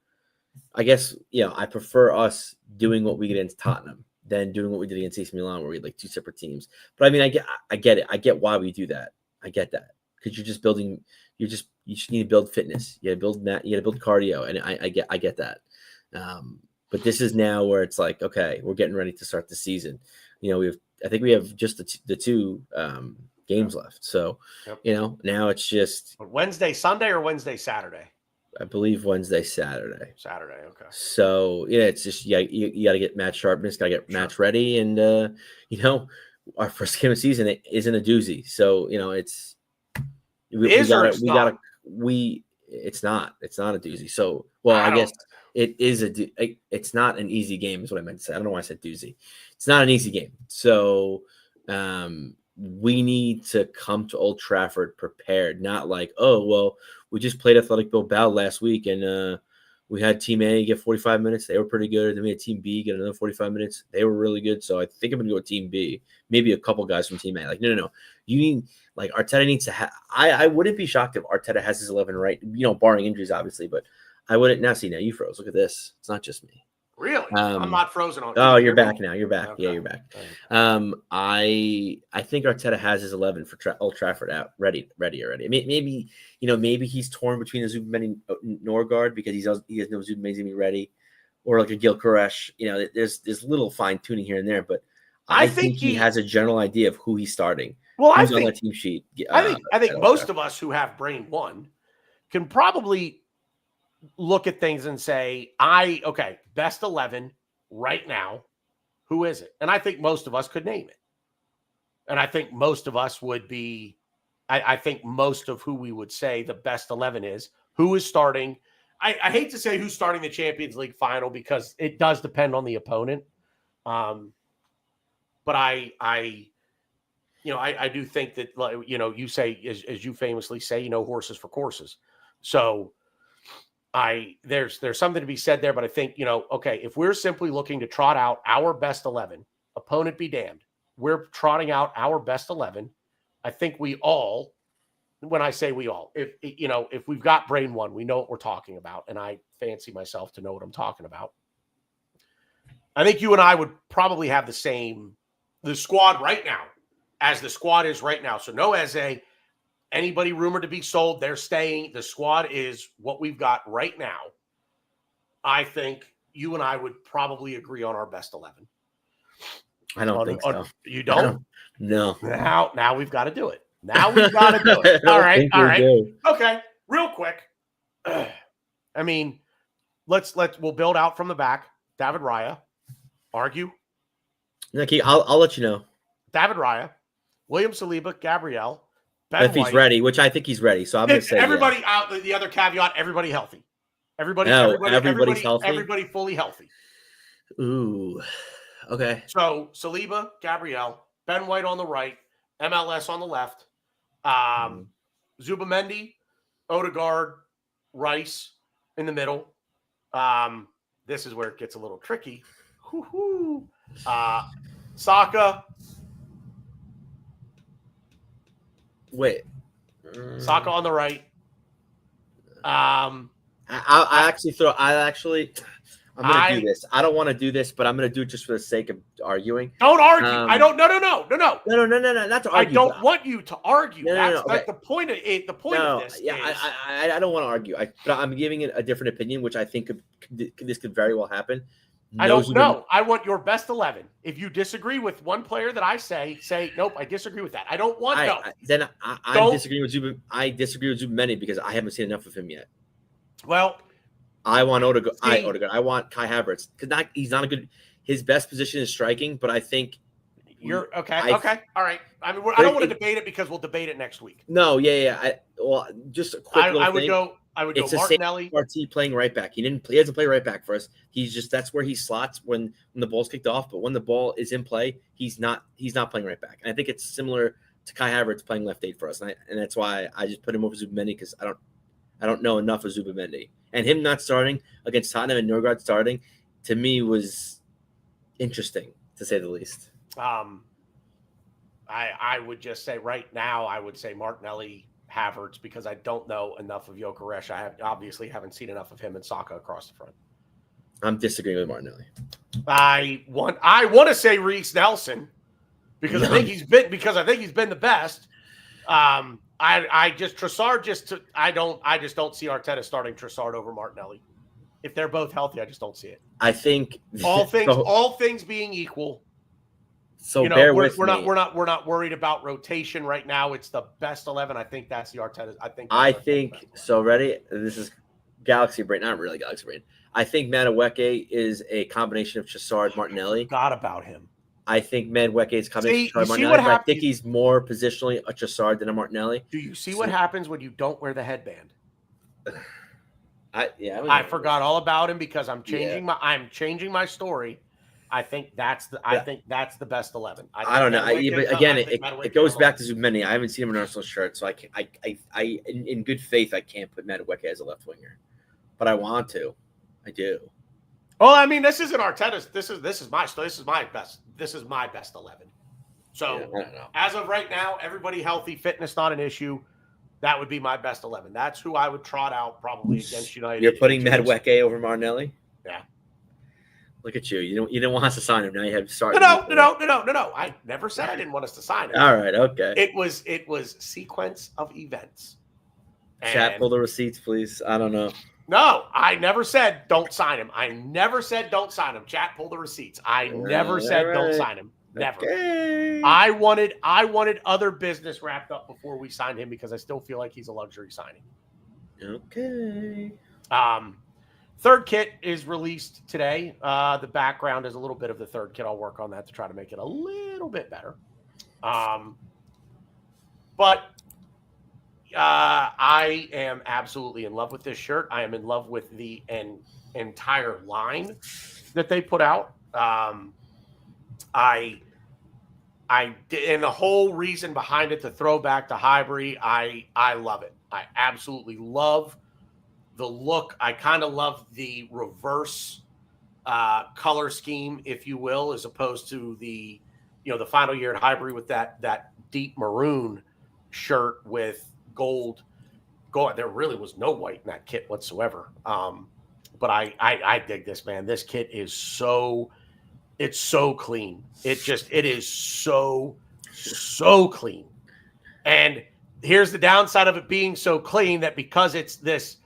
S2: I prefer us doing what we did against Tottenham than doing what we did against AC Milan, where we had like two separate teams. But I mean, I get it. I get why we do that. I get that because you're just building. You just need to build fitness. You got to build that. You got to build cardio, and I get that. But this is now where it's like, okay, we're getting ready to start the season. I think we have just the two games left. So, now it's just
S1: Wednesday, Sunday, or Wednesday, Saturday.
S2: I believe Wednesday, Saturday.
S1: Saturday, okay.
S2: So it's just you got to get match sharpness, got to get match ready, and our first game of season It's not a doozy. So, well, I guess it is it's not an easy game is what I meant to say. I don't know why I said doozy. It's not an easy game. So, we need to come to Old Trafford prepared, not like, oh, well, we just played Athletic Bilbao last week and we had Team A get 45 minutes. They were pretty good. Then we had Team B get another 45 minutes. They were really good. So I think I'm going to go with Team B. Maybe a couple guys from Team A. Like, no. You need, like, Arteta needs to have – I wouldn't be shocked if Arteta has his 11 right, barring injuries, obviously. But I wouldn't – now you froze. Look at this. It's not just me.
S1: Really? I'm not frozen on.
S2: Oh, you're back now. You're back.
S1: Okay.
S2: Yeah, you're back. I think Arteta has his 11 for Old Trafford out ready already. Maybe he's torn between a Zubimeni and Norgard because he has no Zubimeni's gonna be ready, or like a Gyökeres. There's little fine tuning here and there, but I think he has a general idea of who he's starting.
S1: Well,
S2: who's on the team sheet.
S1: I think most of us who have brain one can probably look at things and say, best 11 right now, who is it? And I think most of us could name it. And I think most of us would be, I think most of who we would say the best 11 is, who is starting. I hate to say who's starting the Champions League final because it does depend on the opponent. But I do think that, you say, as you famously say, horses for courses. So there's something to be said there, but I think, if we're simply looking to trot out our best 11, opponent be damned, we're trotting out our best 11. I think we all, when I say we all, if we've got brain one, we know what we're talking about. And I fancy myself to know what I'm talking about. I think you and I would probably have the squad right now as the squad is right now. So no Eze. Anybody rumored to be sold, they're staying. The squad is what we've got right now. I think you and I would probably agree on our best 11.
S2: I don't think so.
S1: You don't?
S2: No.
S1: Now we've got to do it. All right. Okay. Real quick. We'll build out from the back. David Raya. Argue.
S2: Okay, I'll let you know.
S1: David Raya. William Saliba. Gabriel.
S2: If he's ready, which I think he's ready. So I'm going to say
S1: everybody out. The other caveat, everybody healthy.
S2: Everybody's healthy.
S1: Everybody fully healthy.
S2: Ooh. Okay.
S1: So Saliba, Gabriel, Ben White on the right, MLS on the left, Zubamendi, Odegaard, Rice in the middle. This is where it gets a little tricky. Saka.
S2: Wait.
S1: Saka on the right.
S2: I'm going to do this. I don't want to do this, but I'm going to do it just for the sake of arguing.
S1: Don't argue. I don't. No.
S2: No. Not to argue.
S1: I don't want you to argue.
S2: That's okay.
S1: The point of it. The point of this.
S2: Yeah, is... I don't want to argue. But I'm giving it a different opinion, which I think this could very well happen.
S1: I don't know. I want your best 11. If you disagree with one player that I say nope. I disagree with that. I don't want
S2: Then I'm disagreeing with Zubin. I disagree with Zubimeni because I haven't seen enough of him yet.
S1: Well.
S2: I want Odegaard. I want Kai Havertz because he's not a good. His best position is striking, but I think
S1: you're okay. Okay, all right. I don't want to debate it because we'll debate it next week.
S2: No, yeah. Just a quick.
S1: I would go Martinelli.
S2: Martinelli playing right back. He hasn't played right back for us. That's where he slots when the ball's kicked off. But when the ball is in play, he's not playing right back. And I think it's similar to Kai Havertz playing left eight for us. And that's why I just put him over Zubimeni because I don't know enough of Zubimeni. And him not starting against Tottenham and Norgard starting, to me, was interesting, to say the least.
S1: I would just say right now, I would say Martinelli, Havertz, because I don't know enough of Gyökeres. I obviously haven't seen enough of him and Saka across the front.
S2: I'm disagreeing with Martinelli.
S1: I want to say Reece Nelson because I think he's been the best. I just don't see Arteta starting Trossard over Martinelli. If they're both healthy, I just don't see it.
S2: I think
S1: all things being equal.
S2: So
S1: we're not worried about rotation right now. It's the best 11. I think that's the Arteta. I think
S2: so. Ready? This is Galaxy Brain, not really Galaxy Brain. I think Madueke is a combination of Trossard, Martinelli.
S1: Forgot about him.
S2: I think Madueke is coming from Martinelli, but I think he's more positionally a Trossard than a Martinelli.
S1: Do you see what happens when you don't wear the headband? I forgot all about him because I'm changing my story. I think that's the best 11.
S2: I don't know. But again, it goes back to Zubmeni. I haven't seen him in an Arsenal shirt, so in good faith, I can't put Mikel Arteta as a left winger, but I want to. I do.
S1: Well, I mean, this isn't Arteta's. This is my best. This is my best 11. So as of right now, everybody healthy, fitness not an issue. That would be my best 11. That's who I would trot out probably against United.
S2: You're putting Mikel Arteta over Martinelli?
S1: Yeah.
S2: Look at you. You didn't want us to sign him. Now you have to start.
S1: No. I never said I didn't want us to sign him.
S2: All right. Okay.
S1: It was sequence of events.
S2: Chat, pull the receipts, please. I don't know.
S1: No, I never said don't sign him. I never said don't sign him. Chat, pull the receipts. I never said don't sign him. Never. Okay. I wanted other business wrapped up before we signed him because I still feel like he's a luxury signing.
S2: Okay.
S1: Third kit is released today. The background is a little bit of the third kit. I'll work on that to try to make it a little bit better. But I am absolutely in love with this shirt. I am in love with the entire line that they put out. And the whole reason behind it, the throwback to Highbury, I love it. I absolutely love the look. I kind of love the reverse color scheme, if you will, as opposed to the final year at Highbury with that deep maroon shirt with gold. There really was no white in that kit whatsoever. But I dig this, man. This kit is it's so clean. It is so clean. And here's the downside of it being so clean, that because it's this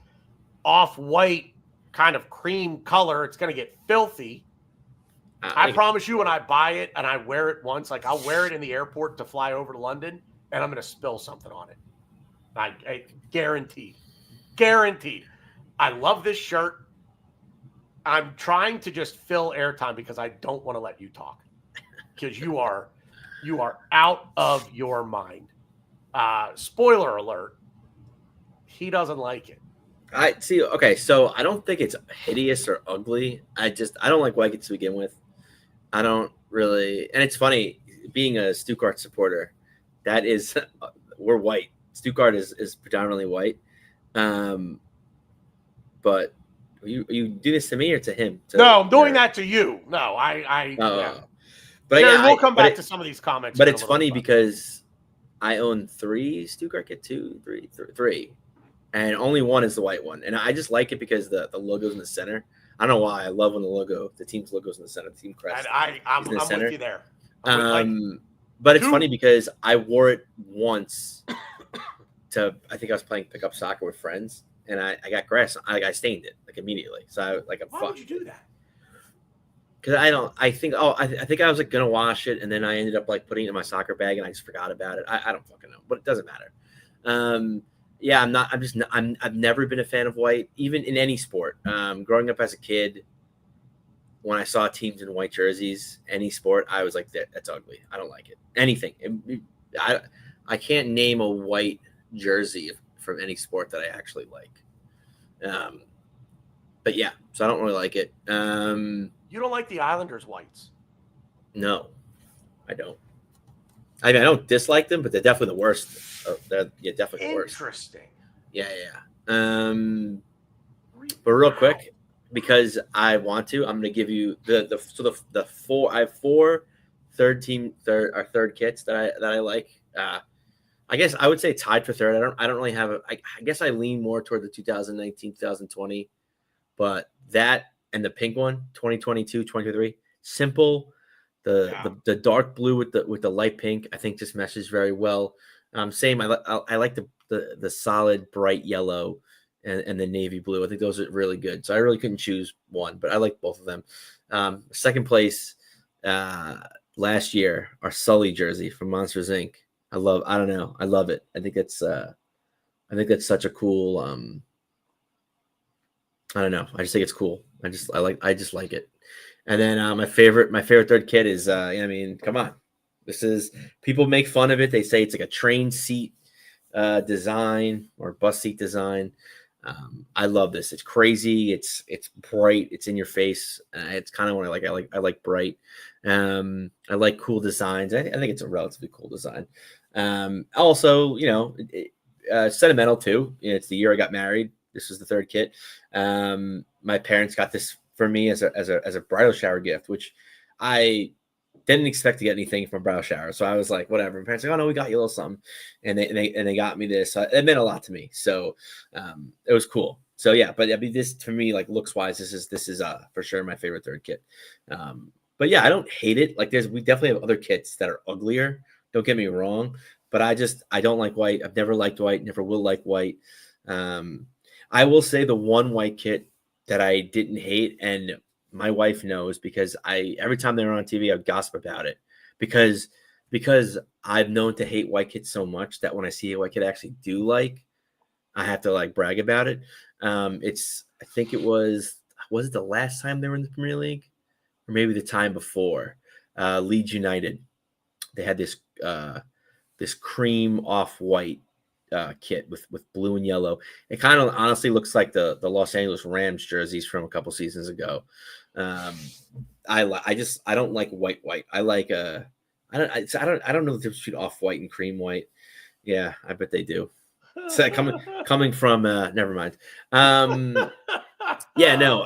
S1: off-white kind of cream color, it's going to get filthy. I promise you, when I buy it and I wear it once, like I'll wear it in the airport to fly over to London, and I'm going to spill something on it. I guaranteed. I love this shirt. I'm trying to just fill airtime because I don't want to let you talk, because you are out of your mind. Spoiler alert, he doesn't like it.
S2: I see. Okay, so I don't think it's hideous or ugly. I don't like white to begin with. I don't really, and it's funny being a Stuttgart supporter. That is, we're white. Stuttgart is predominantly white. But are you do this to me or to him?
S1: No, I'm doing that to you. No, yeah.
S2: But
S1: Jared, we'll come back to some of these comments.
S2: But it's funny because I own 3 Stuttgart kit, 3, and only one is the white one, and I just like it because the logo's in the center. I don't know why. I love when the team's logo's in the center, the team crest.
S1: I'm with you there.
S2: But it's funny because I wore it once I think I was playing pickup soccer with friends, and I got grass. I stained it like immediately. So I'm
S1: why would you do that?
S2: Because I think I was like gonna wash it, and then I ended up like putting it in my soccer bag, and I just forgot about it. I don't fucking know, but it doesn't matter. Yeah, I've never been a fan of white, even in any sport. Growing up as a kid, when I saw teams in white jerseys, any sport, I was like, that's ugly. I don't like it. Anything. I can't name a white jersey from any sport that I actually like. But yeah, so I don't really like it.
S1: You don't like the Islanders whites?
S2: No, I don't. I mean, I don't dislike them, but they're definitely the worst. They're definitely the worst.
S1: Interesting.
S2: Yeah. But real quick, because I want to, I'm going to give you the 4. I have 4 third kits that I like. I guess I would say tied for third. I don't really have I guess I lean more toward the 2019, 2020, but that and the pink one, 2022, 2023, simple. The dark blue with the light pink, I think just meshes very well. Same. I like the solid bright yellow and the navy blue. I think those are really good. So I really couldn't choose one, but I like both of them. Second place last year, our Sully jersey from Monsters Inc. I love it. I think it's such a cool. I don't know. I just think it's cool. I just like it. And then my favorite third kit is I mean, come on. This is, people make fun of it. They say it's like a train seat design or bus seat design. I love this. It's crazy. It's bright. It's in your face. It's kind of what I like. I like bright. I like cool designs. I think it's a relatively cool design. Also, sentimental too. It's the year I got married. This was the third kit. My parents got this for me as a bridal shower gift, which I didn't expect to get anything from bridal shower. So I was like, whatever. My parents were like, oh no, we got you a little something. And they got me this. So it meant a lot to me. So it was cool. So yeah, but I mean, this for me, like looks wise, this is for sure my favorite third kit. But yeah, I don't hate it. Like we definitely have other kits that are uglier. Don't get me wrong. But I don't like white. I've never liked white, never will like white. I will say the one white kit that I didn't hate, and my wife knows because every time they're on TV, I would gossip about it because I've known to hate white kits so much that when I see a white kit I actually do like, I have to like brag about it. I think it was it the last time they were in the Premier League or maybe the time before, Leeds United. They had this cream off-white kit with blue and yellow. It kind of honestly looks like the Los Angeles Rams jerseys from a couple seasons ago. I don't like white. I like I don't know the difference between off-white and cream white. Yeah, I bet they do. So coming from never mind. Yeah, no,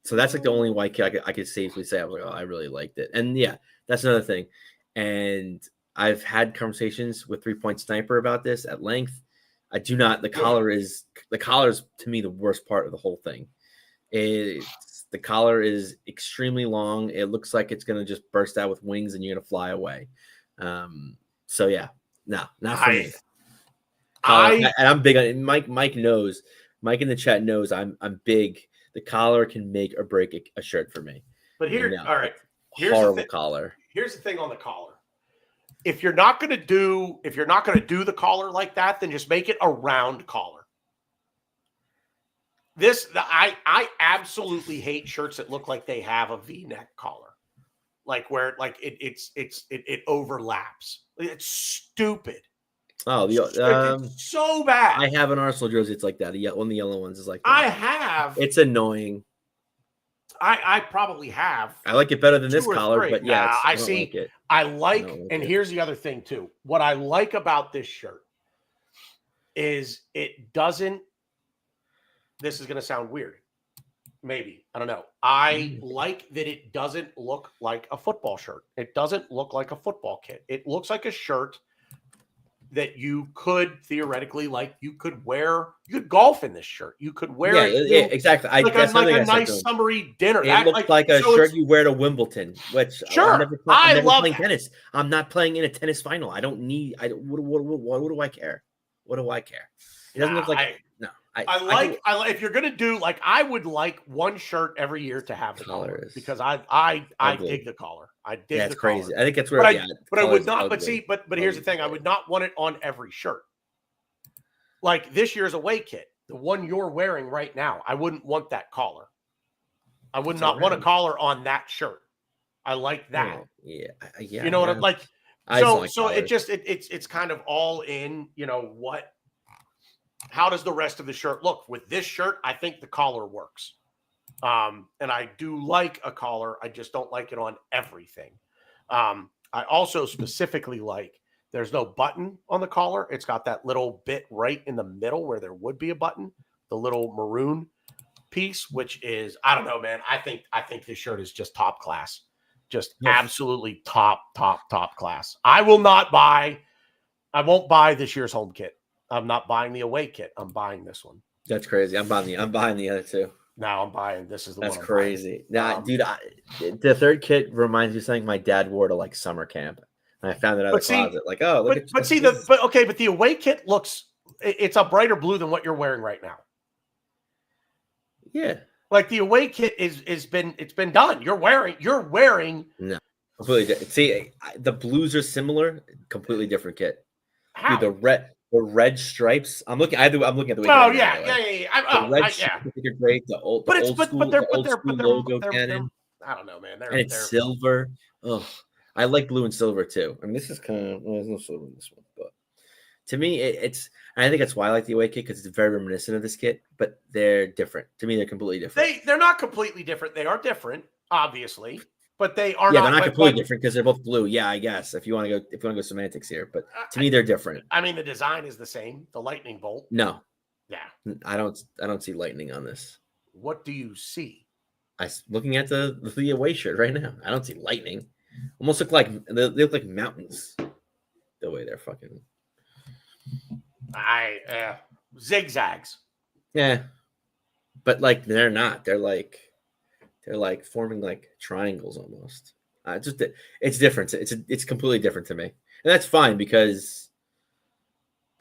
S2: so that's like the only white kit I could safely say I was like, oh, I really liked it. And yeah, that's another thing. And I've had conversations with 3 Point Sniper about this at length. I do not. The collar is to me the worst part of the whole thing. The collar is extremely long. It looks like it's gonna just burst out with wings and you're gonna fly away. So yeah, no, not for me. I'm big on it. Mike knows. Mike in the chat knows I'm big. The collar can make or break a shirt for me.
S1: But all right.
S2: Horrible collar.
S1: Here's the thing on the collar. If you're not going to do the collar like that, then just make it a round collar. I absolutely hate shirts that look like they have a V-neck collar, like where like it overlaps. It's stupid.
S2: Oh,
S1: it's so bad.
S2: I have an Arsenal jersey. It's like that. One of the yellow ones is like that.
S1: I have.
S2: It's annoying.
S1: I probably have.
S2: I like it better than this collar, but yeah,
S1: I see. Like it. I like and here's the other thing too. What I like about this shirt is it doesn't. This is going to sound weird. Maybe. I don't know. I like that it doesn't look like a football shirt. It doesn't look like a football kit. It looks like a shirt that you could theoretically, like, you could golf in this shirt. You could wear it.
S2: Yeah, exactly.
S1: Like a nice summery dinner.
S2: It looks like a shirt you wear to Wimbledon, which
S1: sure.
S2: I'm never playing tennis. I'm not playing in a tennis final. I don't need. What do I care? What do I care? It doesn't look like.
S1: If you're gonna do like, I would like one shirt every year to have the collar because I dig the collar. I dig the collar.
S2: Crazy. I think that's where.
S1: But I would not. But here's the thing: I would not want it on every shirt. Like this year's away kit, the one you're wearing right now, I wouldn't want that collar. I would not want a collar on that shirt. I like that.
S2: Yeah.
S1: You know what I'm like. So it's kind of all in. You know what? How does the rest of the shirt look? With this shirt, I think the collar works. And I do like a collar. I just don't like it on everything. I also specifically like there's no button on the collar. It's got that little bit right in the middle where there would be a button, the little maroon piece, which is, I don't know, man. I think this shirt is just top class. Just absolutely top class. I won't buy this year's home kit. I'm not buying the away kit. I'm buying this one.
S2: That's crazy. I'm buying the other two.
S1: Now I'm buying. This is the one.
S2: That's crazy. Now, dude, the third kit reminds me of something my dad wore to like summer camp, and I found it out of the closet. Like, oh, look
S1: but the away kit looks. It's a brighter blue than what you're wearing right now.
S2: Yeah,
S1: like the away kit it's been done. You're wearing.
S2: No, completely different. See, the blues are similar, completely different kit.
S1: How?
S2: Dude, the red stripes. I'm looking at the.
S1: Oh yeah.
S2: The red stripes are great. The old school logo cannon.
S1: I don't know, man.
S2: It's silver. Oh, I like blue and silver too. I mean, this is kind of there's no silver in this one, but To me, it's. I think that's why I like the away kit because it's very reminiscent of this kit, but they're different. To me, they're completely different.
S1: They're not completely different. They are different, obviously, but they are
S2: Yeah,
S1: not.
S2: they're not completely different because they're both blue. Yeah, I guess if you want to go semantics here, but to me, they're different.
S1: I mean, the design is the same. The lightning bolt.
S2: No,
S1: Yeah.
S2: I don't see lightning on this.
S1: What do you see?
S2: Looking at the away shirt right now. I don't see lightning. Almost look like they look like mountains. The way they're fucking.
S1: Zigzags.
S2: Yeah, but like they're not. They're like forming like triangles almost. It's different. It's completely different to me, and that's fine because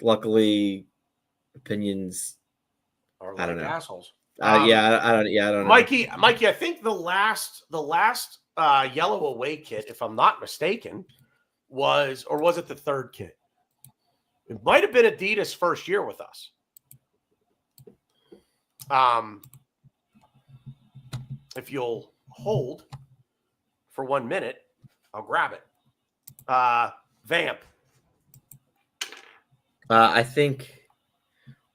S2: luckily opinions.
S1: Are
S2: I don't
S1: like
S2: know.
S1: assholes.
S2: I don't know.
S1: Mikey, I think the last yellow away kit, if I'm not mistaken, was it the third kit? It might have been Adidas' first year with us. If you'll hold for 1 minute, I'll grab it. Vamp.
S2: I think.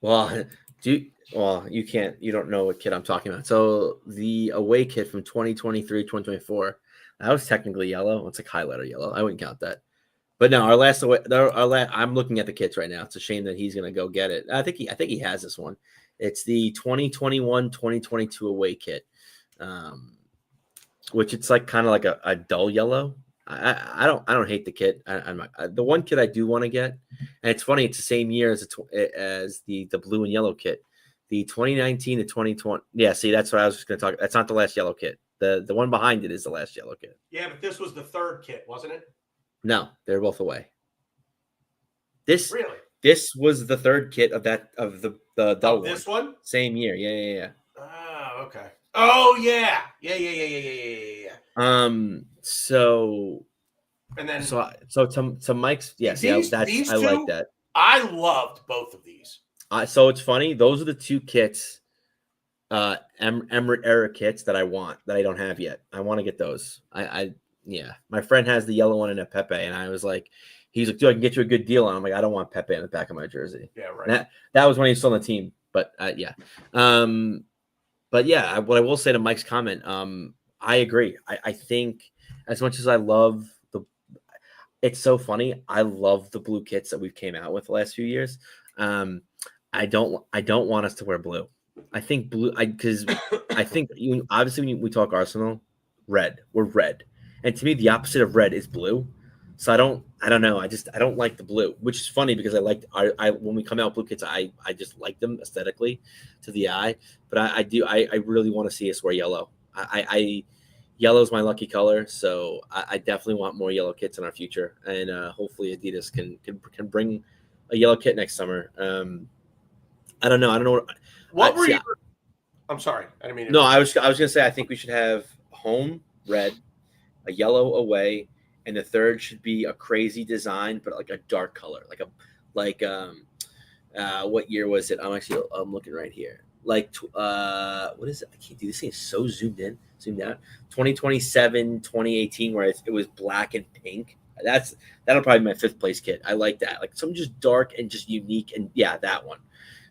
S2: Well, you can't. You don't know what kit I'm talking about. So the away kit from 2023, 2024, that was technically yellow. It's like highlighter yellow. I wouldn't count that. But no, I'm looking at the kits right now. It's a shame that he's going to go get it. I think he has this one. It's the 2021-2022 away kit, which it's like kind of like a dull yellow. I don't hate the kit. The one kit I do want to get, and it's funny. It's the same year as the blue and yellow kit, the 2019 to 2020. Yeah, see, that's what I was just going to talk. That's not the last yellow kit. The one behind it is the last yellow kit.
S1: Yeah, but this was the third kit, wasn't it?
S2: No, they're both away.
S1: This
S2: was the third kit of the dull
S1: this one?
S2: Same year. Yeah.
S1: Oh, okay. Oh yeah.
S2: So
S1: and then
S2: to Mike's I like that.
S1: I loved both of these.
S2: So it's funny. Those are the two kits, Emirates era kits that I want that I don't have yet. I want to get those. Yeah, my friend has the yellow one in a Pepe, and I was like, he's like, dude, I can get you a good deal. And I'm like, I don't want Pepe in the back of my jersey.
S1: Yeah, right.
S2: That was when he was still on the team, but yeah. But yeah, what I will say to Mike's comment, I agree. I think as much as I love it's so funny. I love the blue kits that we've came out with the last few years. I don't want us to wear blue. I think blue, because I think obviously when we talk Arsenal, red, we're red. And to me, the opposite of red is blue. So I don't know. I don't like the blue, which is funny because I when we come out blue kits, I just like them aesthetically to the eye. But I really want to see us wear yellow. Yellow is my lucky color, so I definitely want more yellow kits in our future, and hopefully Adidas can bring a yellow kit next summer. I don't know.
S1: What were you? I'm sorry, I didn't mean to.
S2: No, I was gonna say I think we should have home red, a yellow away, and the third should be a crazy design, but like a dark color, what year was it? I'm looking right here. What is it? I can't do this thing. Is so zoomed out. 2027, 2018, where it was black and pink. That'll probably be my fifth place kit. I like that. Like something just dark and just unique. And yeah, that one.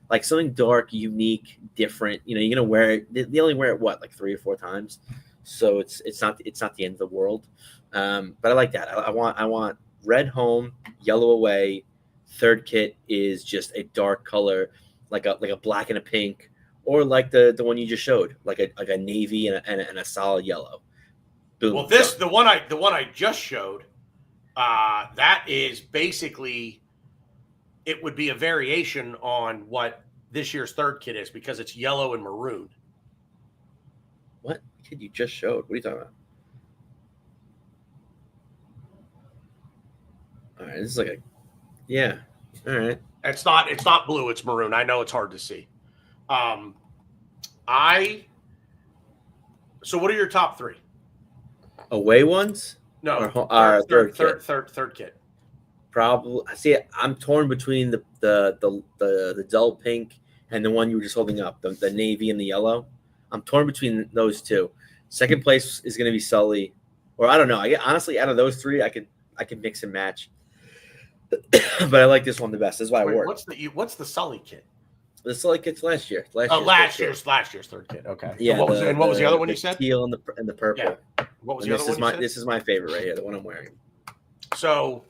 S2: Like something dark, unique, different. You're gonna wear it. They only wear it like 3 or 4 times, so it's not the end of the world. But I like that. I want red home, yellow away. Third kit is just a dark color, like a black and a pink, or like the one you just showed, like a navy and a solid yellow. Boom.
S1: Well, the one I just showed, that is basically, it would be a variation on what this year's third kit is because it's yellow and maroon.
S2: What kid you just showed? What are you talking about? All right, this is yeah. All right.
S1: It's not blue. It's maroon. I know it's hard to see. So what are your top 3?
S2: Away ones?
S1: No, third kit.
S2: Probably. See, I'm torn between the dull pink and the one you were just holding up, the navy and the yellow. I'm torn between those two. Second place is going to be Sully, or I don't know. Honestly, out of those 3, I could mix and match. but I like this one the best. That's why I wore it.
S1: What's the Sully kit?
S2: The Sully kit's last year.
S1: Last year's third kit. Okay.
S2: Yeah.
S1: What was the other one you said?
S2: Teal and the purple.
S1: Yeah. What was the other one?
S2: This is my favorite right here. The one I'm wearing.
S1: So,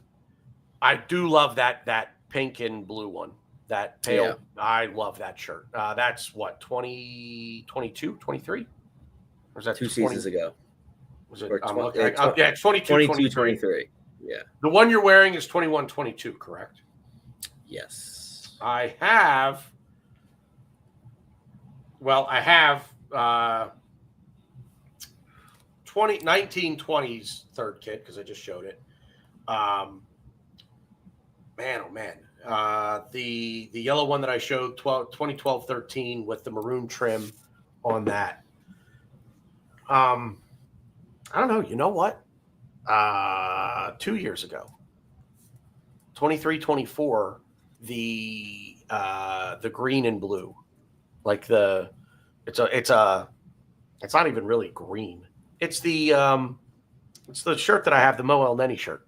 S1: I do love that pink and blue one. That pale. Yeah. I love that shirt. That's what 2022, 23, or was that
S2: 2 seasons ago?
S1: Was it? It's 22,
S2: 23. Yeah.
S1: The one you're wearing is 21, 22, correct?
S2: Yes.
S1: I have 1920s third kit because I just showed it. Man, oh man. The yellow one that I showed 2012-13 with the maroon trim on that. I don't know. You know what? 2 years ago, 23-24, the green and blue, like it's not even really green. It's the shirt that I have, the Mo El Neni shirt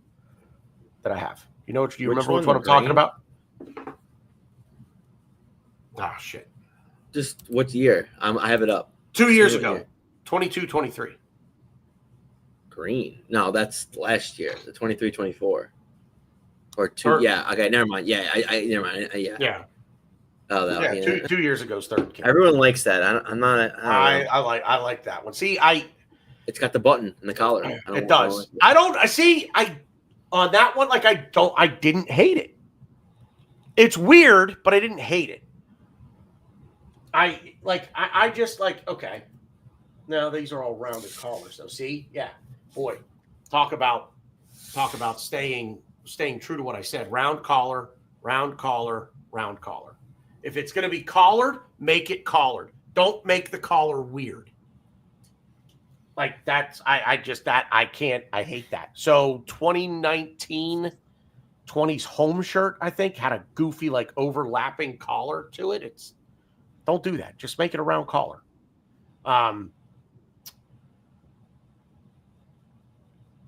S1: that I have. You know you remember which one I'm talking about? Oh shit.
S2: Just what year? I have it up.
S1: 2 years ago. 22-23.
S2: Green. No, that's last year. The 23-24. Or two. Yeah. Okay. Never mind. Yeah. I never mind. Yeah.
S1: Yeah.
S2: Oh, that.
S1: Yeah. 2 years ago's third kit.
S2: Everyone likes that.
S1: I like that one. See,
S2: it's got the button and the collar.
S1: It does. On that one, I didn't hate it. It's weird, but I didn't hate it. I just okay. Now these are all rounded collars though. See? Yeah. Boy, talk about staying true to what I said. Round collar, round collar, round collar. If it's going to be collared, make it collared. Don't make the collar weird. That's I can't. I hate that. So 2019 20s home shirt, I think, had a goofy overlapping collar to it. Don't do that. Just make it a round collar.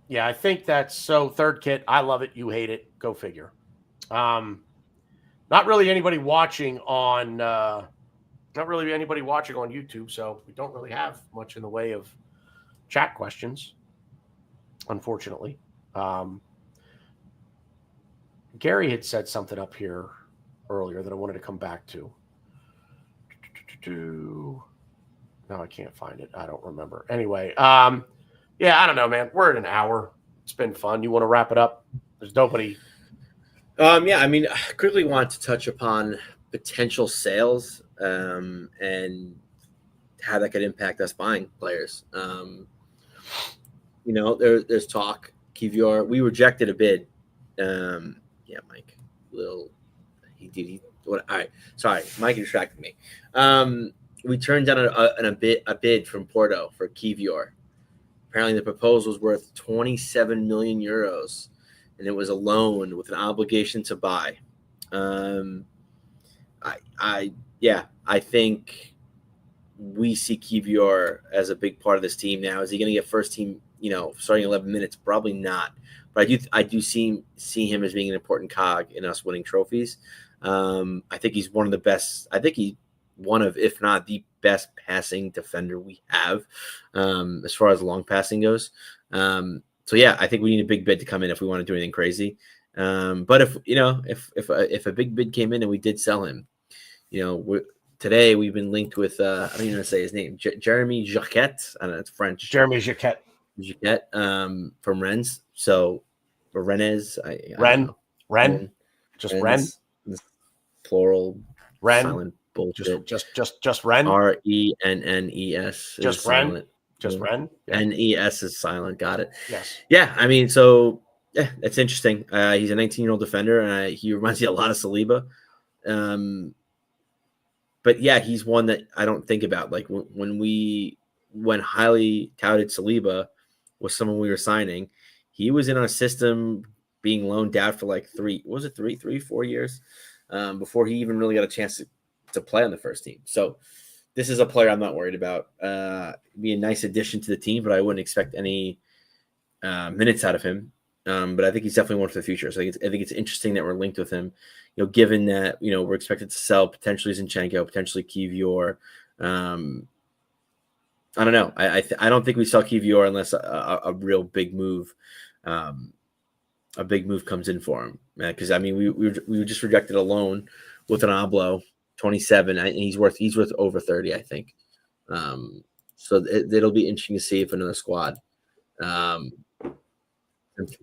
S1: Yeah, I think that's so. Third kit, I love it. You hate it. Go figure. Not really anybody watching on YouTube, so we don't really have much in the way of chat questions, unfortunately. Gary had said something up here earlier that I wanted to come back to. No, I can't find it. I don't remember. Anyway, yeah, I don't know, man. We're at an hour. It's been fun. You want to wrap it up? There's nobody.
S2: Yeah, I mean, I quickly want to touch upon potential sales and how that could impact us buying players. There's talk. Kivior, we rejected a bid. Yeah, Mike. All right. Sorry, Mike distracted me. We turned down a bid from Porto for Kivior. Apparently, the proposal was worth 27 million euros, and it was a loan with an obligation to buy. I think we see Kivior as a big part of this team now. Is he going to get first team, starting 11 minutes? Probably not. But I do see him as being an important cog in us winning trophies. I think he's one of the best. I think he's one of, if not the best passing defender we have, as far as long passing goes. So yeah, I think we need a big bid to come in if we want to do anything crazy. But if a big bid came in and we did sell him, today we've been linked with I don't even know how to say his name, Jérémy Jacquet. I don't know, it's French.
S1: Jérémy Jacquet.
S2: From Rennes. So Rennes.
S1: Rennes. Just Rennes.
S2: Plural.
S1: Rennes.
S2: Silent bullshit.
S1: Just Rennes.
S2: RENNES.
S1: Just Rennes. Just Rennes.
S2: Yeah. NES is silent. Got it.
S1: Yes.
S2: Yeah. I mean, so yeah, that's interesting. He's a 19-year-old defender, and he reminds me a lot of Saliba. But yeah, he's one that I don't think about. Like when highly touted Saliba was someone we were signing, he was in our system being loaned out for 4 years before he even really got a chance to play on the first team. So this is a player I'm not worried about. Be a nice addition to the team, but I wouldn't expect any minutes out of him. But I think he's definitely one for the future. So I think it's interesting that we're linked with him, given that, we're expected to sell potentially Zinchenko, potentially Kivior. I don't know. I don't think we sell Kivior unless a real big move, comes in for him. Because we just rejected a loan with an Oblo, 27. And he's worth over 30, I think. So it'll be interesting to see if another squad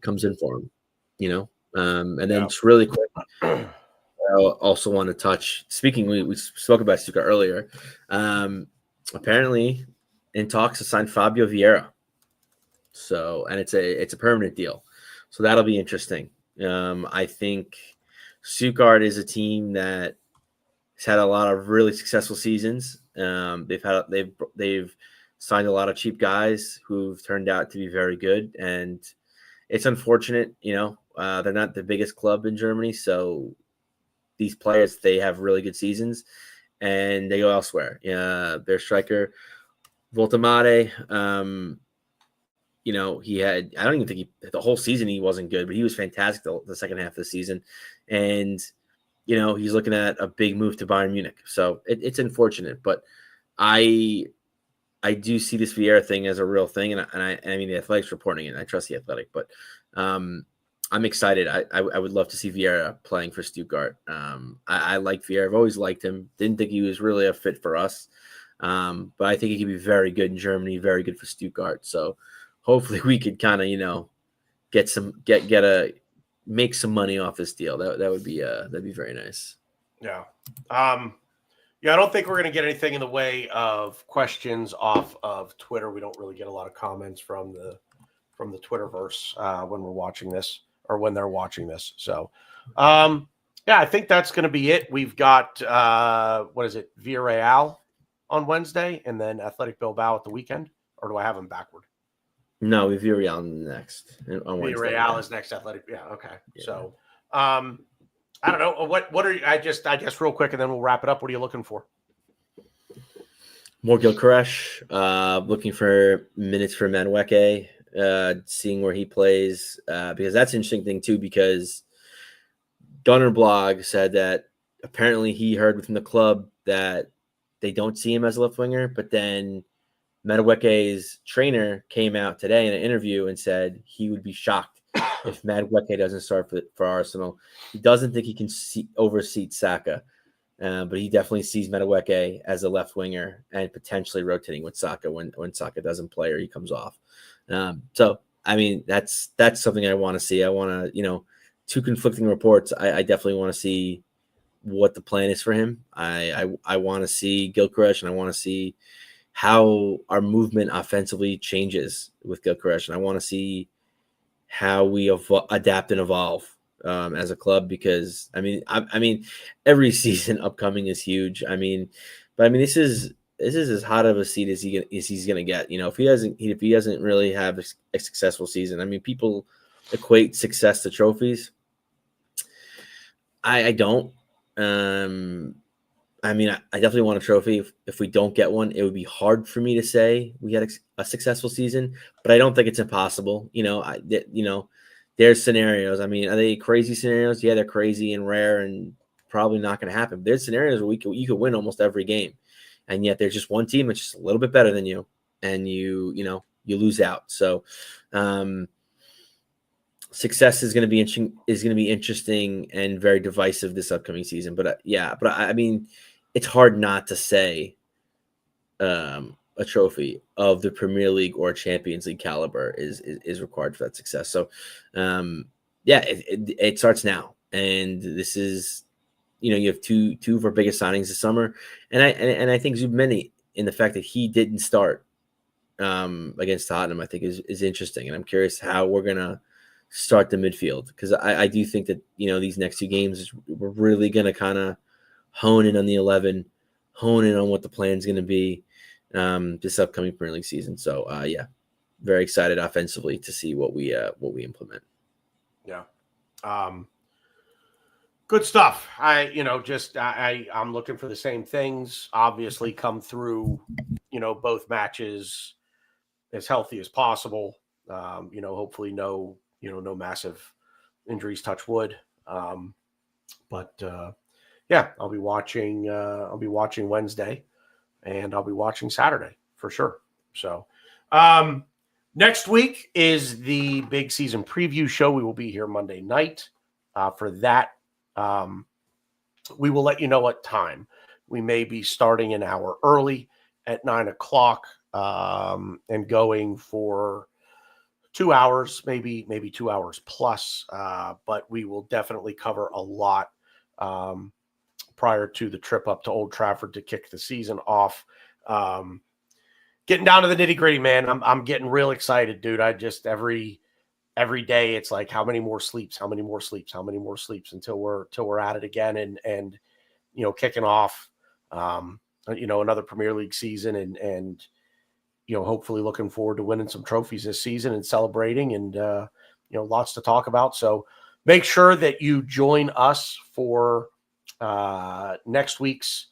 S2: comes in for him, and then just really quick, I also want to touch. Speaking, we spoke about Stuka earlier. Apparently, in talks to sign Fabio Vieira. So, and it's a permanent deal. So that'll be interesting. I think Stuttgart is a team that has had a lot of really successful seasons. They've signed a lot of cheap guys who've turned out to be very good, and it's unfortunate, they're not the biggest club in Germany, so these players, they have really good seasons and they go elsewhere. Their striker Voltamade, he had, I don't even think the whole season he wasn't good, but he was fantastic the second half of the season. And, he's looking at a big move to Bayern Munich. So it's unfortunate, but I do see this Vieira thing as a real thing. And I mean, the Athletic's reporting it. I trust the Athletic, but I'm excited. I would love to see Vieira playing for Stuttgart. I like Vieira. I've always liked him. Didn't think he was really a fit for us. But I think he could be very good in Germany, very good for Stuttgart. So hopefully we could kind of, make some money off this deal. That'd be very nice.
S1: Yeah. Yeah, I don't think we're going to get anything in the way of questions off of Twitter. We don't really get a lot of comments from the Twitterverse when we're watching this, or when they're watching this. So, yeah, I think that's going to be it. We've got Villarreal on Wednesday, and then Athletic Bilbao at the weekend. Or do I have them backward?
S2: No, we have Villarreal next.
S1: Villarreal is next. Athletic. Yeah. Okay. Yeah. So, I don't know. What are you? I guess real quick, and then we'll wrap it up. What are you looking for?
S2: More Gyökeres. Looking for minutes for Madueke. Seeing where he plays, because that's an interesting thing too. Because Gunnar Blog said that apparently he heard within the club that they don't see him as a left winger, but then Madueke's trainer came out today in an interview and said he would be shocked if Madueke doesn't start for Arsenal. He doesn't think he can overseat Saka, but he definitely sees Madueke as a left winger and potentially rotating with Saka when Saka doesn't play or he comes off. So, I mean, that's something I want to see. I want to, two conflicting reports. I definitely want to see what the plan is for him. I want to see Gyökeres, and I want to see how our movement offensively changes with Gyökeres, and I want to see how we adapt and evolve as a club, because I mean every season upcoming is huge. But this is as hot of a seat as he's gonna get. If he doesn't really have a successful season, people equate success to trophies. I don't. I definitely want a trophy. If we don't get one, it would be hard for me to say we had a successful season, but I don't think it's impossible. There's scenarios. Are they crazy scenarios? Yeah, they're crazy and rare and probably not going to happen. There's scenarios where you could win almost every game, and yet there's just one team that's just a little bit better than you, and you lose out. So, success is going to be interesting and very divisive this upcoming season. But it's hard not to say a trophy of the Premier League or Champions League caliber is required for that success. So, it starts now, and this is, you have two of our biggest signings this summer, and I think Zubmeni, in the fact that he didn't start against Tottenham, I think is interesting, and I'm curious how we're gonna start the midfield, because I do think that these next two games we're really gonna kind of hone in on the 11, hone in on what the plan's going to be this upcoming Premier League season. So very excited offensively to see what we implement.
S1: Yeah, good stuff. I'm looking for the same things. Obviously, come through both matches as healthy as possible. Hopefully no no massive injuries, touch wood. But yeah, I'll be watching. I'll be watching Wednesday, and I'll be watching Saturday for sure. So next week is the big season preview show. We will be here Monday night for that. We will let you know what time. We may be starting an hour early at 9:00 and going for 2 hours, maybe 2 hours plus. But we will definitely cover a lot prior to the trip up to Old Trafford to kick the season off. Getting down to the nitty gritty, man. I'm getting real excited, dude. I just every day it's like how many more sleeps until we're at it again and kicking off another Premier League season and hopefully looking forward to winning some trophies this season and celebrating and lots to talk about. So make sure that you join us for next week's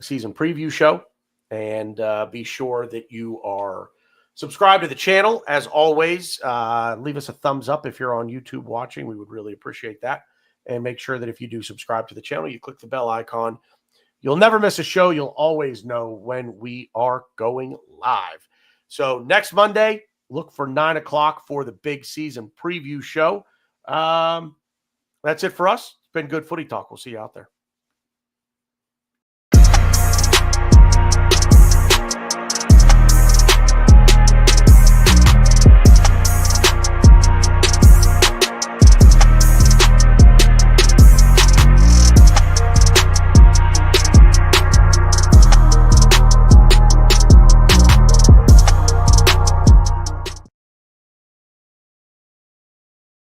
S1: season preview show, and be sure that you are subscribed to the channel. As always, leave us a thumbs up if you're on YouTube watching. We would really appreciate that. And make sure that if you do subscribe to the channel, you click the bell icon. You'll never miss a show. You'll always know when we are going live. So next Monday, look for 9:00 for the big season preview show. That's it for us. It's been good footy talk. We'll see you out there.